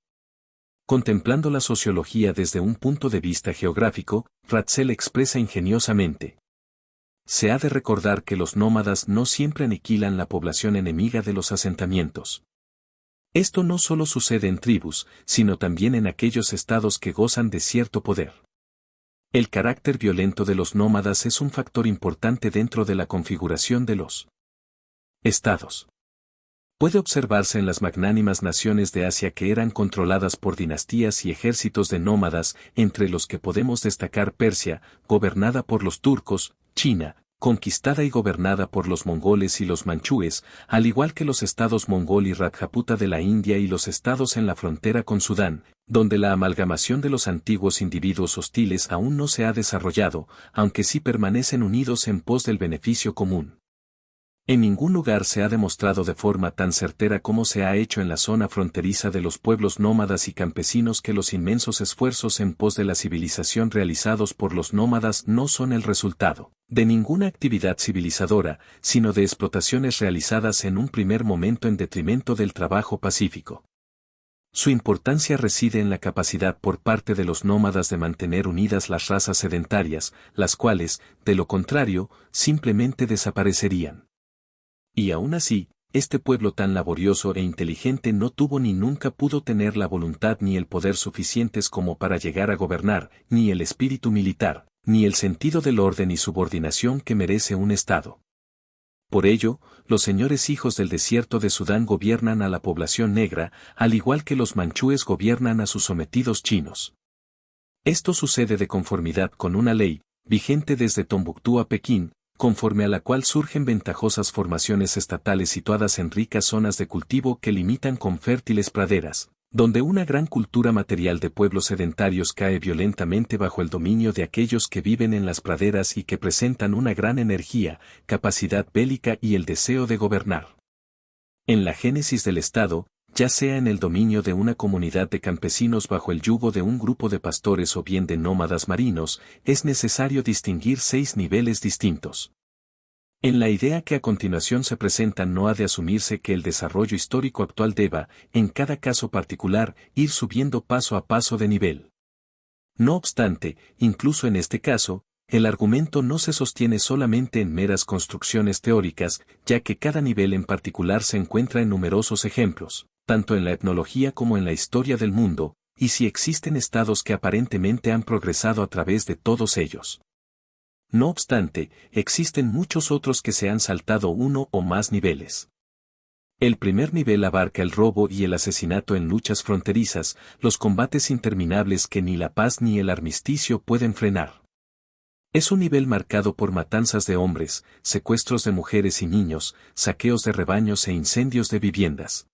S1: Contemplando la sociología desde un punto de vista geográfico, Ratzel expresa ingeniosamente: se ha de recordar que los nómadas no siempre aniquilan la población enemiga de los asentamientos. Esto no solo sucede en tribus, sino también en aquellos estados que gozan de cierto poder. El carácter violento de los nómadas es un factor importante dentro de la configuración de los estados. Puede observarse en las magnánimas naciones de Asia que eran controladas por dinastías y ejércitos de nómadas, entre los que podemos destacar Persia, gobernada por los turcos, China, conquistada y gobernada por los mongoles y los manchúes, al igual que los estados mongol y Rajputa de la India y los estados en la frontera con Sudán, donde la amalgamación de los antiguos individuos hostiles aún no se ha desarrollado, aunque sí permanecen unidos en pos del beneficio común. En ningún lugar se ha demostrado de forma tan certera como se ha hecho en la zona fronteriza de los pueblos nómadas y campesinos que los inmensos esfuerzos en pos de la civilización realizados por los nómadas no son el resultado de ninguna actividad civilizadora, sino de explotaciones realizadas en un primer momento en detrimento del trabajo pacífico. Su importancia reside en la capacidad por parte de los nómadas de mantener unidas las razas sedentarias, las cuales, de lo contrario, simplemente desaparecerían. Y aún así, este pueblo tan laborioso e inteligente no tuvo ni nunca pudo tener la voluntad ni el poder suficientes como para llegar a gobernar, ni el espíritu militar, ni el sentido del orden y subordinación que merece un Estado. Por ello, los señores hijos del desierto de Sudán gobiernan a la población negra, al igual que los manchúes gobiernan a sus sometidos chinos. Esto sucede de conformidad con una ley, vigente desde Tombuctú a Pekín, conforme a la cual surgen ventajosas formaciones estatales situadas en ricas zonas de cultivo que limitan con fértiles praderas, donde una gran cultura material de pueblos sedentarios cae violentamente bajo el dominio de aquellos que viven en las praderas y que presentan una gran energía, capacidad bélica y el deseo de gobernar. En la génesis del Estado, ya sea en el dominio de una comunidad de campesinos bajo el yugo de un grupo de pastores o bien de nómadas marinos, es necesario distinguir 6 niveles distintos. En la idea que a continuación se presenta no ha de asumirse que el desarrollo histórico actual deba, en cada caso particular, ir subiendo paso a paso de nivel. No obstante, incluso en este caso, el argumento no se sostiene solamente en meras construcciones teóricas, ya que cada nivel en particular se encuentra en numerosos ejemplos, tanto en la etnología como en la historia del mundo, y si existen estados que aparentemente han progresado a través de todos ellos. No obstante, existen muchos otros que se han saltado uno o más niveles. El primer nivel abarca el robo y el asesinato en luchas fronterizas, los combates interminables que ni la paz ni el armisticio pueden frenar. Es un nivel marcado por matanzas de hombres, secuestros de mujeres y niños, saqueos de rebaños e incendios de viviendas.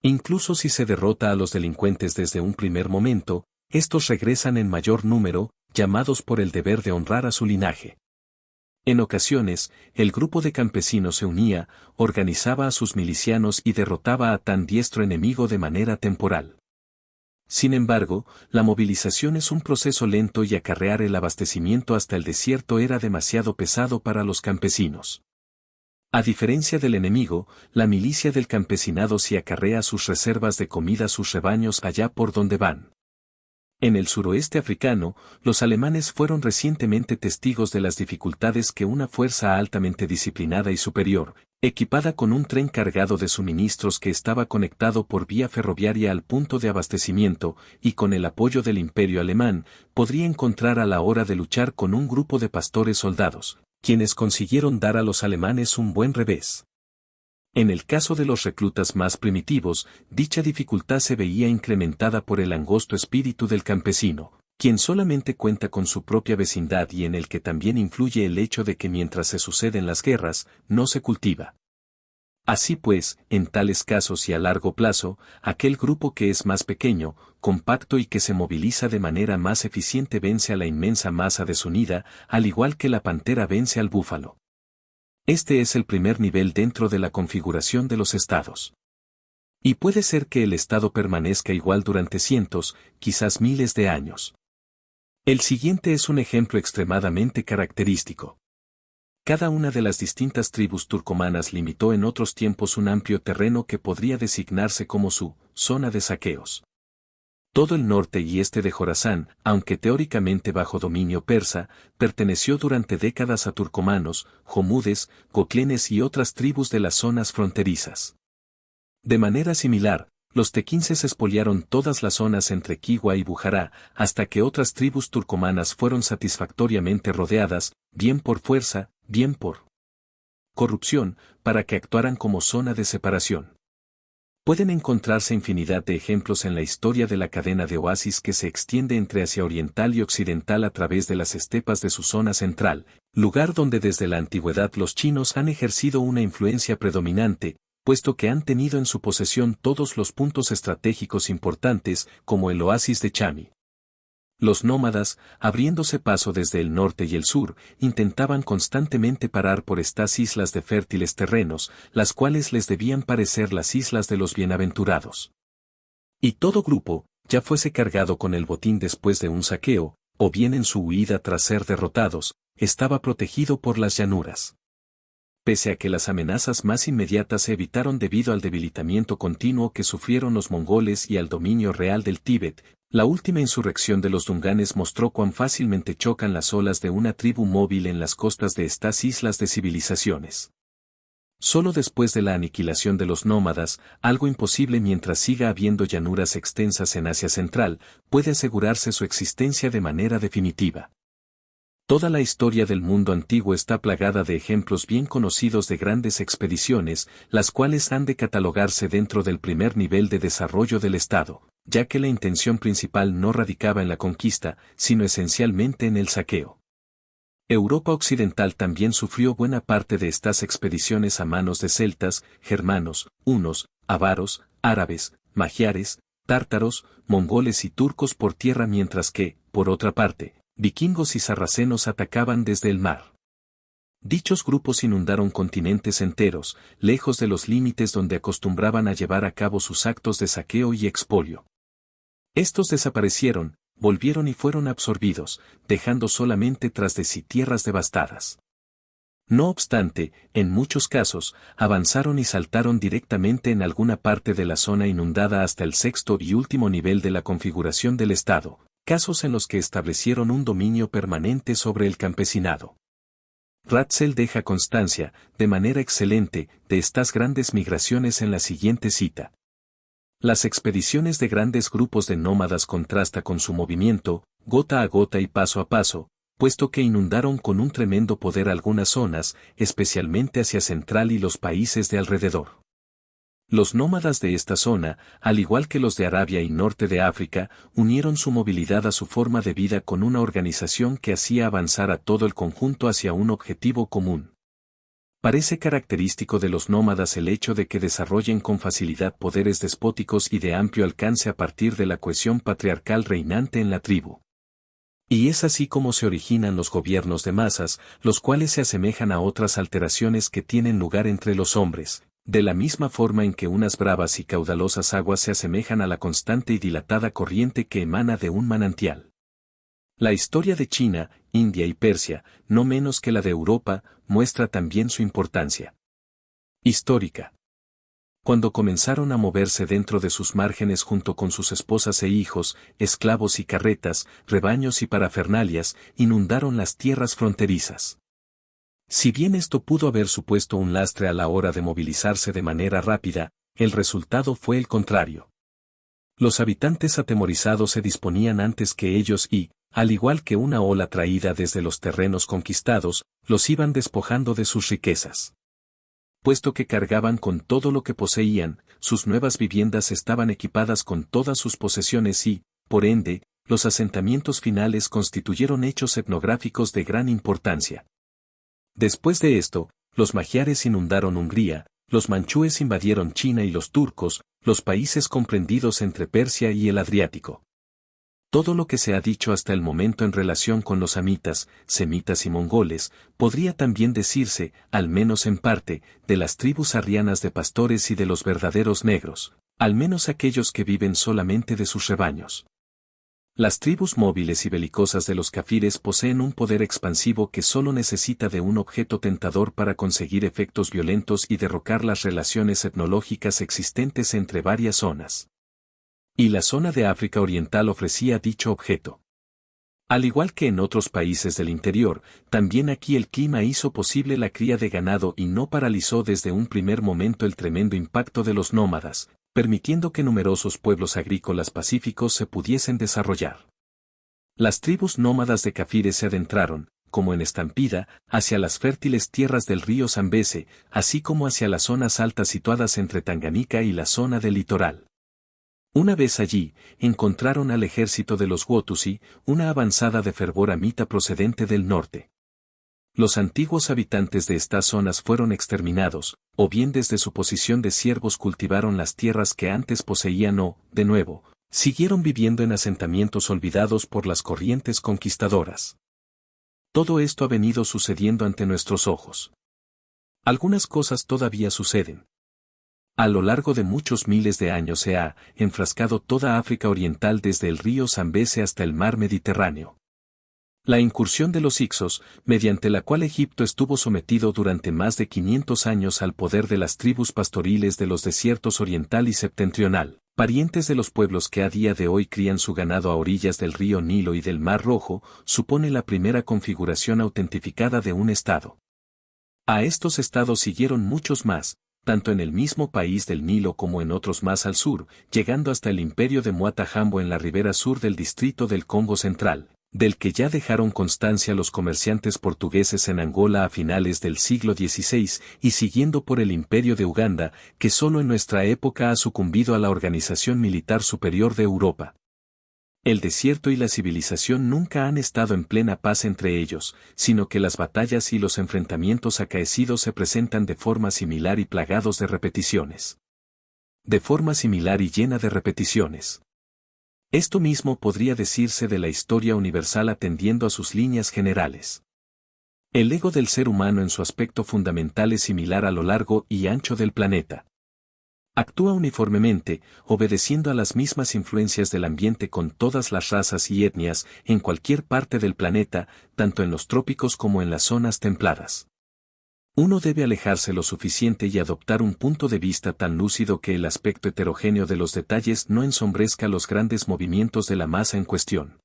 S1: Incluso si se derrota a los delincuentes desde un primer momento, estos regresan en mayor número, llamados por el deber de honrar a su linaje. En ocasiones, el grupo de campesinos se unía, organizaba a sus milicianos y derrotaba a tan diestro enemigo de manera temporal. Sin embargo, la movilización es un proceso lento y acarrear el abastecimiento hasta el desierto era demasiado pesado para los campesinos. A diferencia del enemigo, la milicia del campesinado sí acarrea sus reservas de comida a sus rebaños allá por donde van. En el suroeste africano, los alemanes fueron recientemente testigos de las dificultades que una fuerza altamente disciplinada y superior, equipada con un tren cargado de suministros que estaba conectado por vía ferroviaria al punto de abastecimiento, y con el apoyo del Imperio alemán, podría encontrar a la hora de luchar con un grupo de pastores soldados, quienes consiguieron dar a los alemanes un buen revés. En el caso de los reclutas más primitivos, dicha dificultad se veía incrementada por el angosto espíritu del campesino, quien solamente cuenta con su propia vecindad y en el que también influye el hecho de que mientras se suceden las guerras, no se cultiva. Así pues, en tales casos y a largo plazo, aquel grupo que es más pequeño, compacto y que se moviliza de manera más eficiente vence a la inmensa masa desunida, al igual que la pantera vence al búfalo. Este es el primer nivel dentro de la configuración de los estados. Y puede ser que el estado permanezca igual durante cientos, quizás miles de años. El siguiente es un ejemplo extremadamente característico. Cada una de las distintas tribus turcomanas limitó en otros tiempos un amplio terreno que podría designarse como su zona de saqueos. Todo el norte y este de Jorasán, aunque teóricamente bajo dominio persa, perteneció durante décadas a turcomanos, jomudes, goklenes y otras tribus de las zonas fronterizas. De manera similar, los tequinses expoliaron todas las zonas entre Kiwa y Bujará, hasta que otras tribus turcomanas fueron satisfactoriamente rodeadas, bien por fuerza, bien por corrupción, para que actuaran como zona de separación. Pueden encontrarse infinidad de ejemplos en la historia de la cadena de oasis que se extiende entre Asia Oriental y Occidental a través de las estepas de su zona central, lugar donde desde la antigüedad los chinos han ejercido una influencia predominante, puesto que han tenido en su posesión todos los puntos estratégicos importantes, como el oasis de Chami. Los nómadas, abriéndose paso desde el norte y el sur, intentaban constantemente parar por estas islas de fértiles terrenos, las cuales les debían parecer las islas de los bienaventurados. Y todo grupo, ya fuese cargado con el botín después de un saqueo, o bien en su huida tras ser derrotados, estaba protegido por las llanuras. Pese a que las amenazas más inmediatas se evitaron debido al debilitamiento continuo que sufrieron los mongoles y al dominio real del Tíbet, la última insurrección de los dunganes mostró cuán fácilmente chocan las olas de una tribu móvil en las costas de estas islas de civilizaciones. Solo después de la aniquilación de los nómadas, algo imposible mientras siga habiendo llanuras extensas en Asia Central, puede asegurarse su existencia de manera definitiva. Toda la historia del mundo antiguo está plagada de ejemplos bien conocidos de grandes expediciones, las cuales han de catalogarse dentro del primer nivel de desarrollo del Estado, ya que la intención principal no radicaba en la conquista, sino esencialmente en el saqueo. Europa Occidental también sufrió buena parte de estas expediciones a manos de celtas, germanos, hunos, avaros, árabes, magiares, tártaros, mongoles y turcos por tierra, mientras que, por otra parte, vikingos y sarracenos atacaban desde el mar. Dichos grupos inundaron continentes enteros, lejos de los límites donde acostumbraban a llevar a cabo sus actos de saqueo y expolio. Estos desaparecieron, volvieron y fueron absorbidos, dejando solamente tras de sí tierras devastadas. No obstante, en muchos casos, avanzaron y saltaron directamente en alguna parte de la zona inundada hasta el sexto y último nivel de la configuración del Estado, casos en los que establecieron un dominio permanente sobre el campesinado. Ratzel deja constancia, de manera excelente, de estas grandes migraciones en la siguiente cita. Las expediciones de grandes grupos de nómadas contrasta con su movimiento, gota a gota y paso a paso, puesto que inundaron con un tremendo poder algunas zonas, especialmente hacia Central y los países de alrededor. Los nómadas de esta zona, al igual que los de Arabia y norte de África, unieron su movilidad a su forma de vida con una organización que hacía avanzar a todo el conjunto hacia un objetivo común. Parece característico de los nómadas el hecho de que desarrollen con facilidad poderes despóticos y de amplio alcance a partir de la cohesión patriarcal reinante en la tribu. Y es así como se originan los gobiernos de masas, los cuales se asemejan a otras alteraciones que tienen lugar entre los hombres, de la misma forma en que unas bravas y caudalosas aguas se asemejan a la constante y dilatada corriente que emana de un manantial. La historia de China, India y Persia, no menos que la de Europa, muestra también su importancia histórica. Cuando comenzaron a moverse dentro de sus márgenes junto con sus esposas e hijos, esclavos y carretas, rebaños y parafernalias, inundaron las tierras fronterizas. Si bien esto pudo haber supuesto un lastre a la hora de movilizarse de manera rápida, el resultado fue el contrario. Los habitantes atemorizados se disponían antes que ellos y, al igual que una ola traída desde los terrenos conquistados, los iban despojando de sus riquezas. Puesto que cargaban con todo lo que poseían, sus nuevas viviendas estaban equipadas con todas sus posesiones y, por ende, los asentamientos finales constituyeron hechos etnográficos de gran importancia. Después de esto, los magiares inundaron Hungría, los manchúes invadieron China y los turcos, los países comprendidos entre Persia y el Adriático. Todo lo que se ha dicho hasta el momento en relación con los hamitas, semitas y mongoles, podría también decirse, al menos en parte, de las tribus arrianas de pastores y de los verdaderos negros, al menos aquellos que viven solamente de sus rebaños. Las tribus móviles y belicosas de los kafires poseen un poder expansivo que solo necesita de un objeto tentador para conseguir efectos violentos y derrocar las relaciones etnológicas existentes entre varias zonas. Y la zona de África Oriental ofrecía dicho objeto. Al igual que en otros países del interior, también aquí el clima hizo posible la cría de ganado y no paralizó desde un primer momento el tremendo impacto de los nómadas, permitiendo que numerosos pueblos agrícolas pacíficos se pudiesen desarrollar. Las tribus nómadas de kafires se adentraron, como en estampida, hacia las fértiles tierras del río Zambeze, así como hacia las zonas altas situadas entre Tanganica y la zona del litoral. Una vez allí, encontraron al ejército de los Watusi, una avanzada de fervor amita procedente del norte. Los antiguos habitantes de estas zonas fueron exterminados, o bien desde su posición de siervos cultivaron las tierras que antes poseían o, de nuevo, siguieron viviendo en asentamientos olvidados por las corrientes conquistadoras. Todo esto ha venido sucediendo ante nuestros ojos. Algunas cosas todavía suceden. A lo largo de muchos miles de años se ha enfrascado toda África Oriental desde el río Zambeze hasta el mar Mediterráneo. La incursión de los Hicsos, mediante la cual Egipto estuvo sometido durante más de 500 años al poder de las tribus pastoriles de los desiertos oriental y septentrional, parientes de los pueblos que a día de hoy crían su ganado a orillas del río Nilo y del Mar Rojo, supone la primera configuración autentificada de un estado. A estos estados siguieron muchos más, tanto en el mismo país del Nilo como en otros más al sur, llegando hasta el imperio de Muata Jambo en la ribera sur del distrito del Congo Central, del que ya dejaron constancia los comerciantes portugueses en Angola a finales del siglo XVI, y siguiendo por el imperio de Uganda, que solo en nuestra época ha sucumbido a la organización militar superior de Europa. El desierto y la civilización nunca han estado en plena paz entre ellos, sino que las batallas y los enfrentamientos acaecidos se presentan de forma similar y plagados de repeticiones. De forma similar y llena de repeticiones. Esto mismo podría decirse de la historia universal atendiendo a sus líneas generales. El ego del ser humano en su aspecto fundamental es similar a lo largo y ancho del planeta. Actúa uniformemente, obedeciendo a las mismas influencias del ambiente con todas las razas y etnias en cualquier parte del planeta, tanto en los trópicos como en las zonas templadas. Uno debe alejarse lo suficiente y adoptar un punto de vista tan lúcido que el aspecto heterogéneo de los detalles no ensombrezca los grandes movimientos de la masa en cuestión.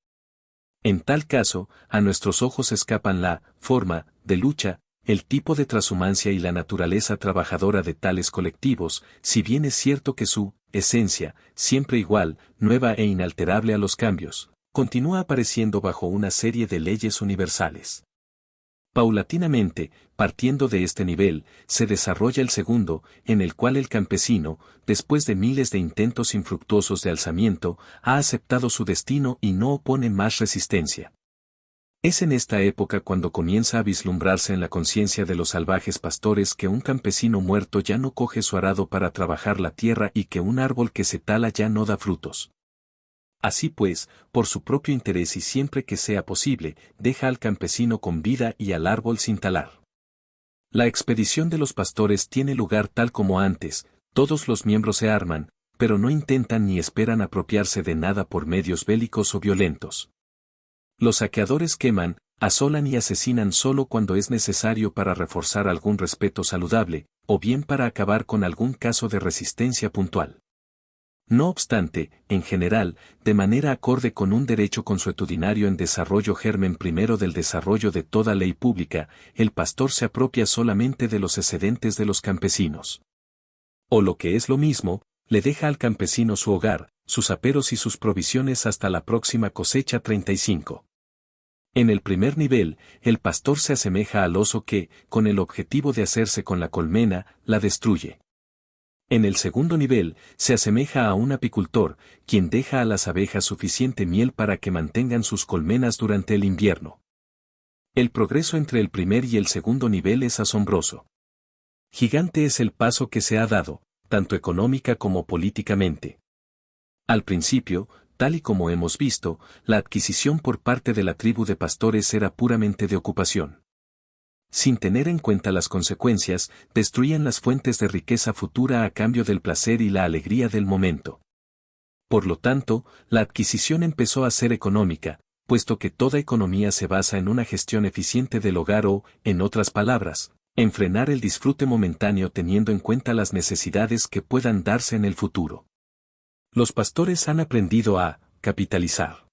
S1: En tal caso, a nuestros ojos escapan la forma de lucha, el tipo de transhumancia y la naturaleza trabajadora de tales colectivos, si bien es cierto que su esencia, siempre igual, nueva e inalterable a los cambios, continúa apareciendo bajo una serie de leyes universales. Paulatinamente, partiendo de este nivel, se desarrolla el segundo, en el cual el campesino, después de miles de intentos infructuosos de alzamiento, ha aceptado su destino y no opone más resistencia. Es en esta época cuando comienza a vislumbrarse en la conciencia de los salvajes pastores que un campesino muerto ya no coge su arado para trabajar la tierra y que un árbol que se tala ya no da frutos. Así pues, por su propio interés y siempre que sea posible, deja al campesino con vida y al árbol sin talar. La expedición de los pastores tiene lugar tal como antes, todos los miembros se arman, pero no intentan ni esperan apropiarse de nada por medios bélicos o violentos. Los saqueadores queman, asolan y asesinan solo cuando es necesario para reforzar algún respeto saludable, o bien para acabar con algún caso de resistencia puntual. No obstante, en general, de manera acorde con un derecho consuetudinario en desarrollo germen primero del desarrollo de toda ley pública, el pastor se apropia solamente de los excedentes de los campesinos. O lo que es lo mismo, le deja al campesino su hogar, sus aperos y sus provisiones hasta la próxima cosecha 35. En el primer nivel, el pastor se asemeja al oso que, con el objetivo de hacerse con la colmena, la destruye. En el segundo nivel, se asemeja a un apicultor, quien deja a las abejas suficiente miel para que mantengan sus colmenas durante el invierno. El progreso entre el primer y el segundo nivel es asombroso. Gigante es el paso que se ha dado, tanto económica como políticamente. Al principio, tal y como hemos visto, la adquisición por parte de la tribu de pastores era puramente de ocupación. Sin tener en cuenta las consecuencias, destruían las fuentes de riqueza futura a cambio del placer y la alegría del momento. Por lo tanto, la adquisición empezó a ser económica, puesto que toda economía se basa en una gestión eficiente del hogar o, en otras palabras, en frenar el disfrute momentáneo teniendo en cuenta las necesidades que puedan darse en el futuro. Los pastores han aprendido a capitalizar.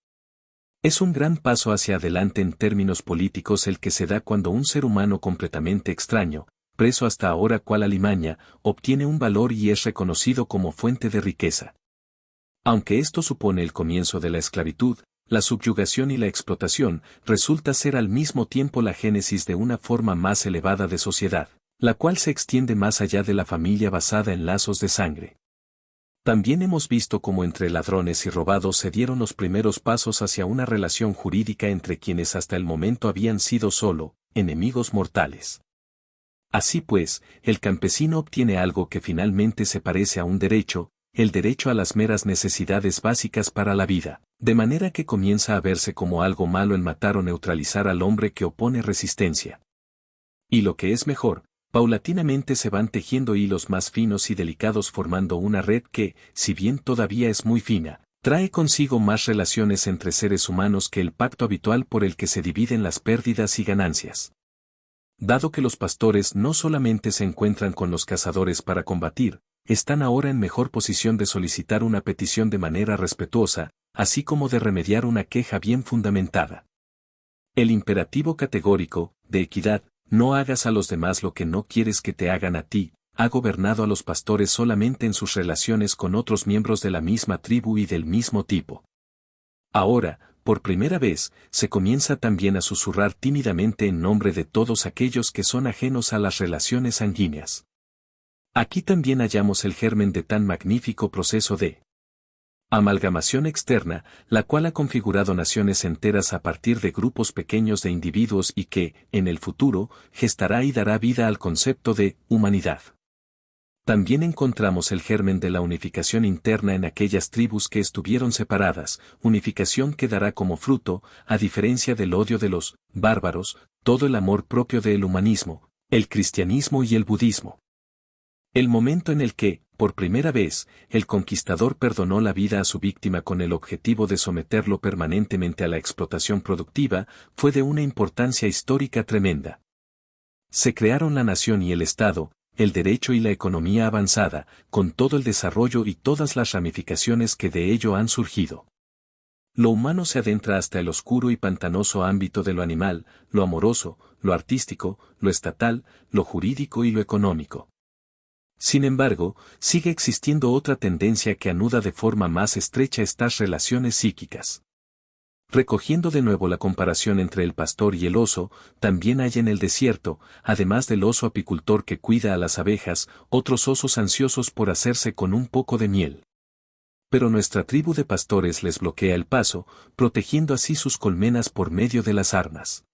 S1: Es un gran paso hacia adelante en términos políticos el que se da cuando un ser humano completamente extraño, preso hasta ahora cual alimaña, obtiene un valor y es reconocido como fuente de riqueza. Aunque esto supone el comienzo de la esclavitud, la subyugación y la explotación, resulta ser al mismo tiempo la génesis de una forma más elevada de sociedad, la cual se extiende más allá de la familia basada en lazos de sangre. También hemos visto cómo entre ladrones y robados se dieron los primeros pasos hacia una relación jurídica entre quienes hasta el momento habían sido solo enemigos mortales. Así pues, el campesino obtiene algo que finalmente se parece a un derecho, el derecho a las meras necesidades básicas para la vida, de manera que comienza a verse como algo malo el matar o neutralizar al hombre que opone resistencia. Y lo que es mejor, paulatinamente se van tejiendo hilos más finos y delicados formando una red que, si bien todavía es muy fina, trae consigo más relaciones entre seres humanos que el pacto habitual por el que se dividen las pérdidas y ganancias. Dado que los pastores no solamente se encuentran con los cazadores para combatir, están ahora en mejor posición de solicitar una petición de manera respetuosa, así como de remediar una queja bien fundamentada. El imperativo categórico, de equidad, no hagas a los demás lo que no quieres que te hagan a ti, ha gobernado a los pastores solamente en sus relaciones con otros miembros de la misma tribu y del mismo tipo. Ahora, por primera vez, se comienza también a susurrar tímidamente en nombre de todos aquellos que son ajenos a las relaciones sanguíneas. Aquí también hallamos el germen de tan magnífico proceso de amalgamación externa, la cual ha configurado naciones enteras a partir de grupos pequeños de individuos y que, en el futuro, gestará y dará vida al concepto de humanidad. También encontramos el germen de la unificación interna en aquellas tribus que estuvieron separadas, unificación que dará como fruto, a diferencia del odio de los bárbaros, todo el amor propio del humanismo, el cristianismo y el budismo. El momento en el que, por primera vez, el conquistador perdonó la vida a su víctima con el objetivo de someterlo permanentemente a la explotación productiva, fue de una importancia histórica tremenda. Se crearon la nación y el Estado, el derecho y la economía avanzada, con todo el desarrollo y todas las ramificaciones que de ello han surgido. Lo humano se adentra hasta el oscuro y pantanoso ámbito de lo animal, lo amoroso, lo artístico, lo estatal, lo jurídico y lo económico. Sin embargo, sigue existiendo otra tendencia que anuda de forma más estrecha estas relaciones psíquicas. Recogiendo de nuevo la comparación entre el pastor y el oso, también hay en el desierto, además del oso apicultor que cuida a las abejas, otros osos ansiosos por hacerse con un poco de miel. Pero nuestra tribu de pastores les bloquea el paso, protegiendo así sus colmenas por medio de las armas.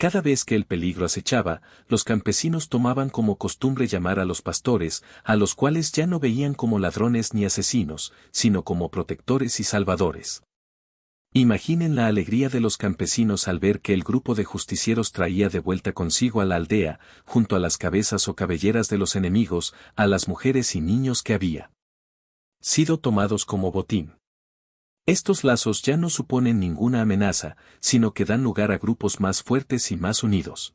S1: Cada vez que el peligro acechaba, los campesinos tomaban como costumbre llamar a los pastores, a los cuales ya no veían como ladrones ni asesinos, sino como protectores y salvadores. Imaginen la alegría de los campesinos al ver que el grupo de justicieros traía de vuelta consigo a la aldea, junto a las cabezas o cabelleras de los enemigos, a las mujeres y niños que había sido tomados como botín. Estos lazos ya no suponen ninguna amenaza, sino que dan lugar a grupos más fuertes y más unidos.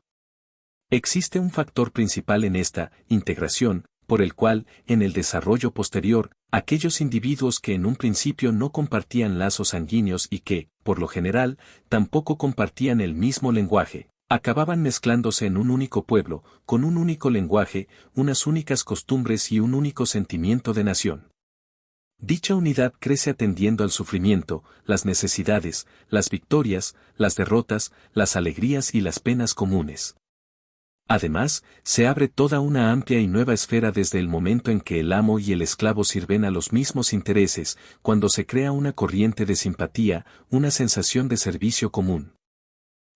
S1: Existe un factor principal en esta integración, por el cual, en el desarrollo posterior, aquellos individuos que en un principio no compartían lazos sanguíneos y que, por lo general, tampoco compartían el mismo lenguaje, acababan mezclándose en un único pueblo, con un único lenguaje, unas únicas costumbres y un único sentimiento de nación. Dicha unidad crece atendiendo al sufrimiento, las necesidades, las victorias, las derrotas, las alegrías y las penas comunes. Además, se abre toda una amplia y nueva esfera desde el momento en que el amo y el esclavo sirven a los mismos intereses, cuando se crea una corriente de simpatía, una sensación de servicio común.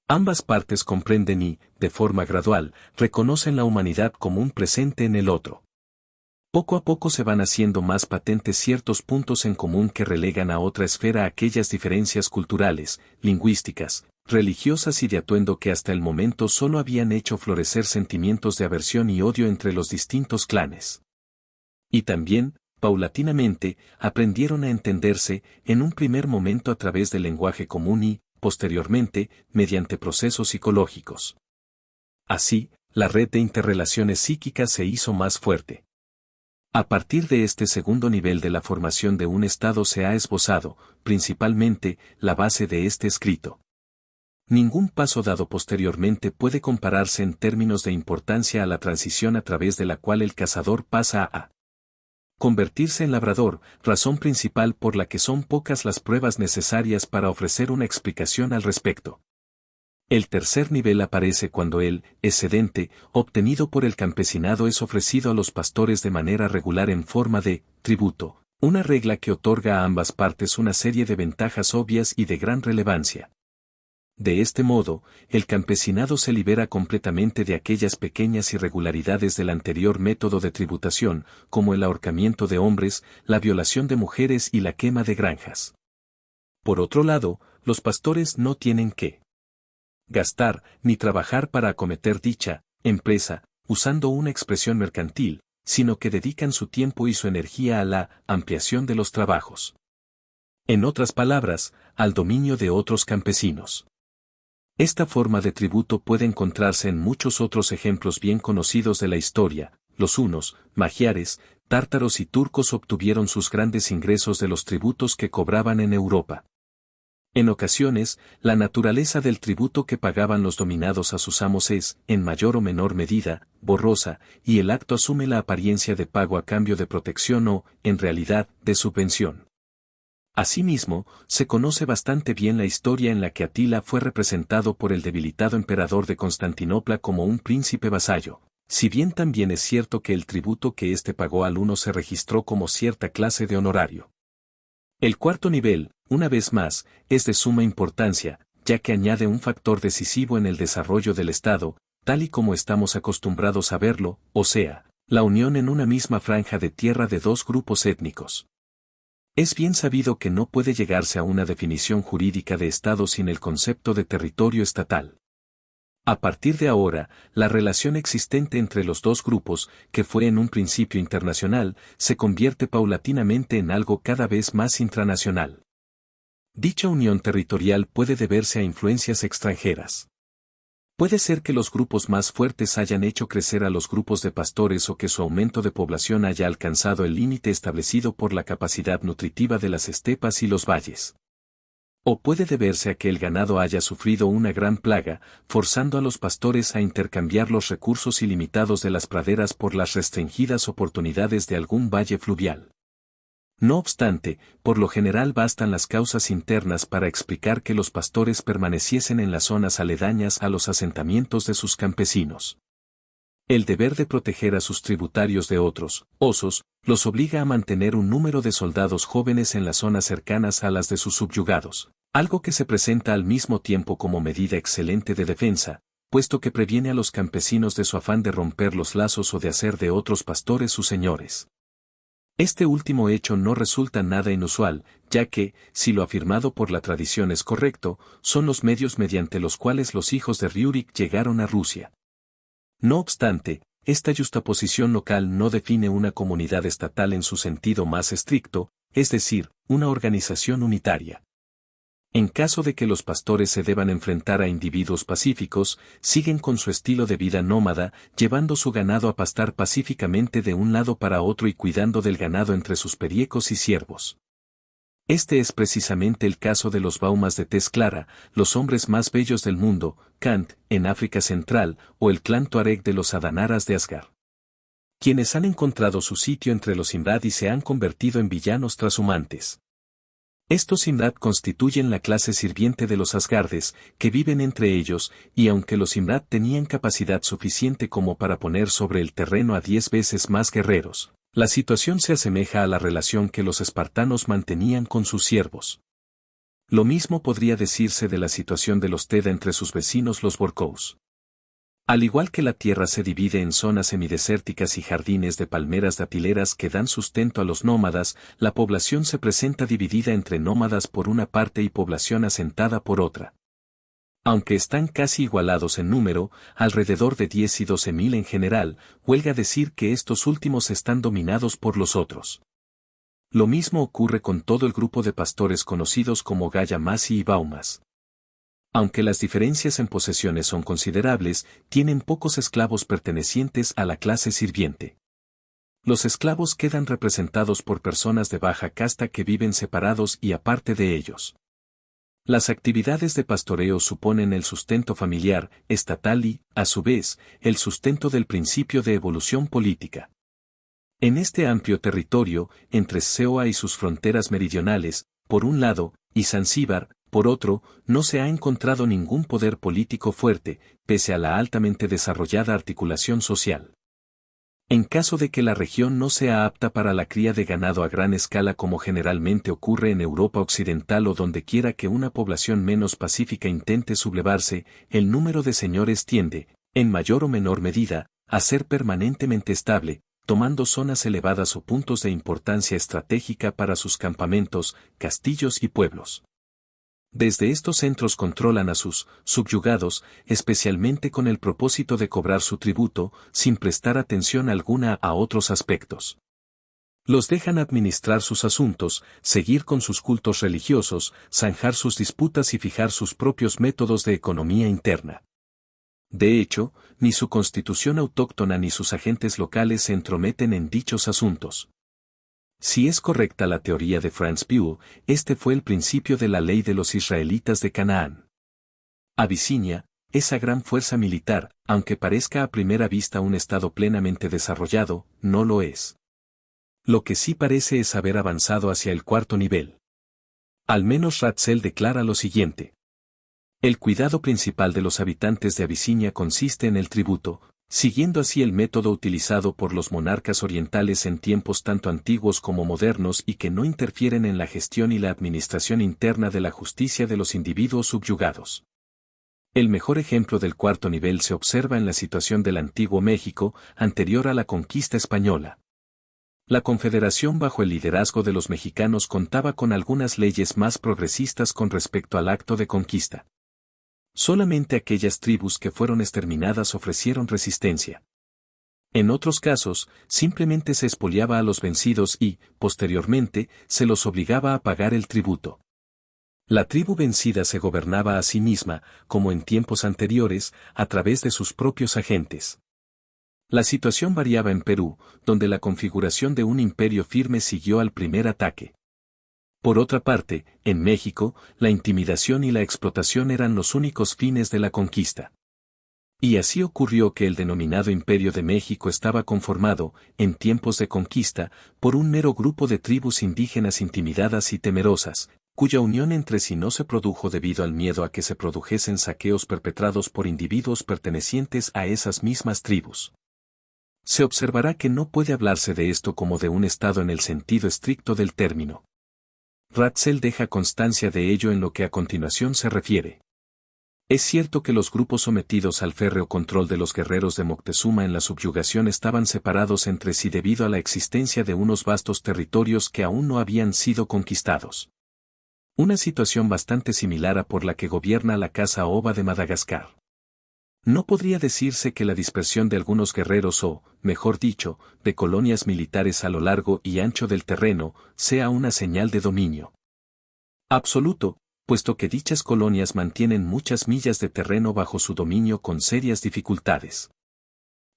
S1: Ambas partes comprenden y, de forma gradual, reconocen la humanidad como un presente en el otro. Poco a poco se van haciendo más patentes ciertos puntos en común que relegan a otra esfera aquellas diferencias culturales, lingüísticas, religiosas y de atuendo que hasta el momento solo habían hecho florecer sentimientos de aversión y odio entre los distintos clanes. Y también, paulatinamente, aprendieron a entenderse, en un primer momento a través del lenguaje común y, posteriormente, mediante procesos psicológicos. Así, la red de interrelaciones psíquicas se hizo más fuerte. A partir de este segundo nivel de la formación de un Estado se ha esbozado, principalmente, la base de este escrito. Ningún paso dado posteriormente puede compararse en términos de importancia a la transición a través de la cual el cazador pasa a convertirse en labrador, razón principal por la que son pocas las pruebas necesarias para ofrecer una explicación al respecto. El tercer nivel aparece cuando el excedente, obtenido por el campesinado es ofrecido a los pastores de manera regular en forma de tributo, una regla que otorga a ambas partes una serie de ventajas obvias y de gran relevancia. De este modo, el campesinado se libera completamente de aquellas pequeñas irregularidades del anterior método de tributación, como el ahorcamiento de hombres, la violación de mujeres y la quema de granjas. Por otro lado, los pastores no tienen que gastar ni trabajar para acometer dicha empresa, usando una expresión mercantil, sino que dedican su tiempo y su energía a la ampliación de los trabajos. En otras palabras, al dominio de otros campesinos. Esta forma de tributo puede encontrarse en muchos otros ejemplos bien conocidos de la historia. Los hunos, magiares, tártaros y turcos obtuvieron sus grandes ingresos de los tributos que cobraban en Europa. En ocasiones, la naturaleza del tributo que pagaban los dominados a sus amos es, en mayor o menor medida, borrosa, y el acto asume la apariencia de pago a cambio de protección o, en realidad, de subvención. Asimismo, se conoce bastante bien la historia en la que Atila fue representado por el debilitado emperador de Constantinopla como un príncipe vasallo, si bien también es cierto que el tributo que éste pagó al huno se registró como cierta clase de honorario. El cuarto nivel, una vez más, es de suma importancia, ya que añade un factor decisivo en el desarrollo del Estado, tal y como estamos acostumbrados a verlo, o sea, la unión en una misma franja de tierra de dos grupos étnicos. Es bien sabido que no puede llegarse a una definición jurídica de Estado sin el concepto de territorio estatal. A partir de ahora, la relación existente entre los dos grupos, que fue en un principio internacional, se convierte paulatinamente en algo cada vez más intranacional. Dicha unión territorial puede deberse a influencias extranjeras. Puede ser que los grupos más fuertes hayan hecho crecer a los grupos de pastores o que su aumento de población haya alcanzado el límite establecido por la capacidad nutritiva de las estepas y los valles. O puede deberse a que el ganado haya sufrido una gran plaga, forzando a los pastores a intercambiar los recursos ilimitados de las praderas por las restringidas oportunidades de algún valle fluvial. No obstante, por lo general bastan las causas internas para explicar que los pastores permaneciesen en las zonas aledañas a los asentamientos de sus campesinos. El deber de proteger a sus tributarios de otros osos los obliga a mantener un número de soldados jóvenes en las zonas cercanas a las de sus subyugados, algo que se presenta al mismo tiempo como medida excelente de defensa, puesto que previene a los campesinos de su afán de romper los lazos o de hacer de otros pastores sus señores. Este último hecho no resulta nada inusual, ya que, si lo afirmado por la tradición es correcto, son los medios mediante los cuales los hijos de Riurik llegaron a Rusia. No obstante, esta yuxtaposición local no define una comunidad estatal en su sentido más estricto, es decir, una organización unitaria. En caso de que los pastores se deban enfrentar a individuos pacíficos, siguen con su estilo de vida nómada, llevando su ganado a pastar pacíficamente de un lado para otro y cuidando del ganado entre sus periecos y ciervos. Este es precisamente el caso de los baumas de tez clara, los hombres más bellos del mundo, Kant, en África Central, o el clan tuareg de los Adanaras de Asgar. Quienes han encontrado su sitio entre los Imrad y se han convertido en villanos trashumantes. Estos Imrad constituyen la clase sirviente de los Asgardes, que viven entre ellos, y aunque los Imrad tenían capacidad suficiente como para poner sobre el terreno a 10 veces más guerreros, la situación se asemeja a la relación que los espartanos mantenían con sus siervos. Lo mismo podría decirse de la situación de los Teda entre sus vecinos los Borcous. Al igual que la tierra se divide en zonas semidesérticas y jardines de palmeras datileras que dan sustento a los nómadas, la población se presenta dividida entre nómadas por una parte y población asentada por otra. Aunque están casi igualados en número, alrededor de 10 y 12.000 en general, huelga decir que estos últimos están dominados por los otros. Lo mismo ocurre con todo el grupo de pastores conocidos como Gaya-Masi y Baumas. Aunque las diferencias en posesiones son considerables, tienen pocos esclavos pertenecientes a la clase sirviente. Los esclavos quedan representados por personas de baja casta que viven separados y aparte de ellos. Las actividades de pastoreo suponen el sustento familiar, estatal y, a su vez, el sustento del principio de evolución política. En este amplio territorio, entre Ceuta y sus fronteras meridionales, por un lado, y Zanzíbar, por otro, no se ha encontrado ningún poder político fuerte, pese a la altamente desarrollada articulación social. En caso de que la región no sea apta para la cría de ganado a gran escala como generalmente ocurre en Europa Occidental o donde quiera que una población menos pacífica intente sublevarse, el número de señores tiende, en mayor o menor medida, a ser permanentemente estable, tomando zonas elevadas o puntos de importancia estratégica para sus campamentos, castillos y pueblos. Desde estos centros controlan a sus subyugados, especialmente con el propósito de cobrar su tributo, sin prestar atención alguna a otros aspectos. Los dejan administrar sus asuntos, seguir con sus cultos religiosos, zanjar sus disputas y fijar sus propios métodos de economía interna. De hecho, ni su constitución autóctona ni sus agentes locales se entrometen en dichos asuntos. Si es correcta la teoría de Franz Buell, este fue el principio de la ley de los israelitas de Canaán. Abisinia, esa gran fuerza militar, aunque parezca a primera vista un estado plenamente desarrollado, no lo es. Lo que sí parece es haber avanzado hacia el cuarto nivel. Al menos Ratzel declara lo siguiente. El cuidado principal de los habitantes de Abisinia consiste en el tributo, siguiendo así el método utilizado por los monarcas orientales en tiempos tanto antiguos como modernos y que no interfieren en la gestión y la administración interna de la justicia de los individuos subyugados. El mejor ejemplo del cuarto nivel se observa en la situación del antiguo México, anterior a la conquista española. La Confederación bajo el liderazgo de los mexicanos contaba con algunas leyes más progresistas con respecto al acto de conquista. Solamente aquellas tribus que fueron exterminadas ofrecieron resistencia. En otros casos, simplemente se expoliaba a los vencidos y, posteriormente, se los obligaba a pagar el tributo. La tribu vencida se gobernaba a sí misma, como en tiempos anteriores, a través de sus propios agentes. La situación variaba en Perú, donde la configuración de un imperio firme siguió al primer ataque. Por otra parte, en México, la intimidación y la explotación eran los únicos fines de la conquista. Y así ocurrió que el denominado Imperio de México estaba conformado, en tiempos de conquista, por un mero grupo de tribus indígenas intimidadas y temerosas, cuya unión entre sí no se produjo debido al miedo a que se produjesen saqueos perpetrados por individuos pertenecientes a esas mismas tribus. Se observará que no puede hablarse de esto como de un estado en el sentido estricto del término. Ratzel deja constancia de ello en lo que a continuación se refiere. Es cierto que los grupos sometidos al férreo control de los guerreros de Moctezuma en la subyugación estaban separados entre sí debido a la existencia de unos vastos territorios que aún no habían sido conquistados. Una situación bastante similar a por la que gobierna la Casa Ova de Madagascar. No podría decirse que la dispersión de algunos guerreros o, mejor dicho, de colonias militares a lo largo y ancho del terreno, sea una señal de dominio absoluto, puesto que dichas colonias mantienen muchas millas de terreno bajo su dominio con serias dificultades.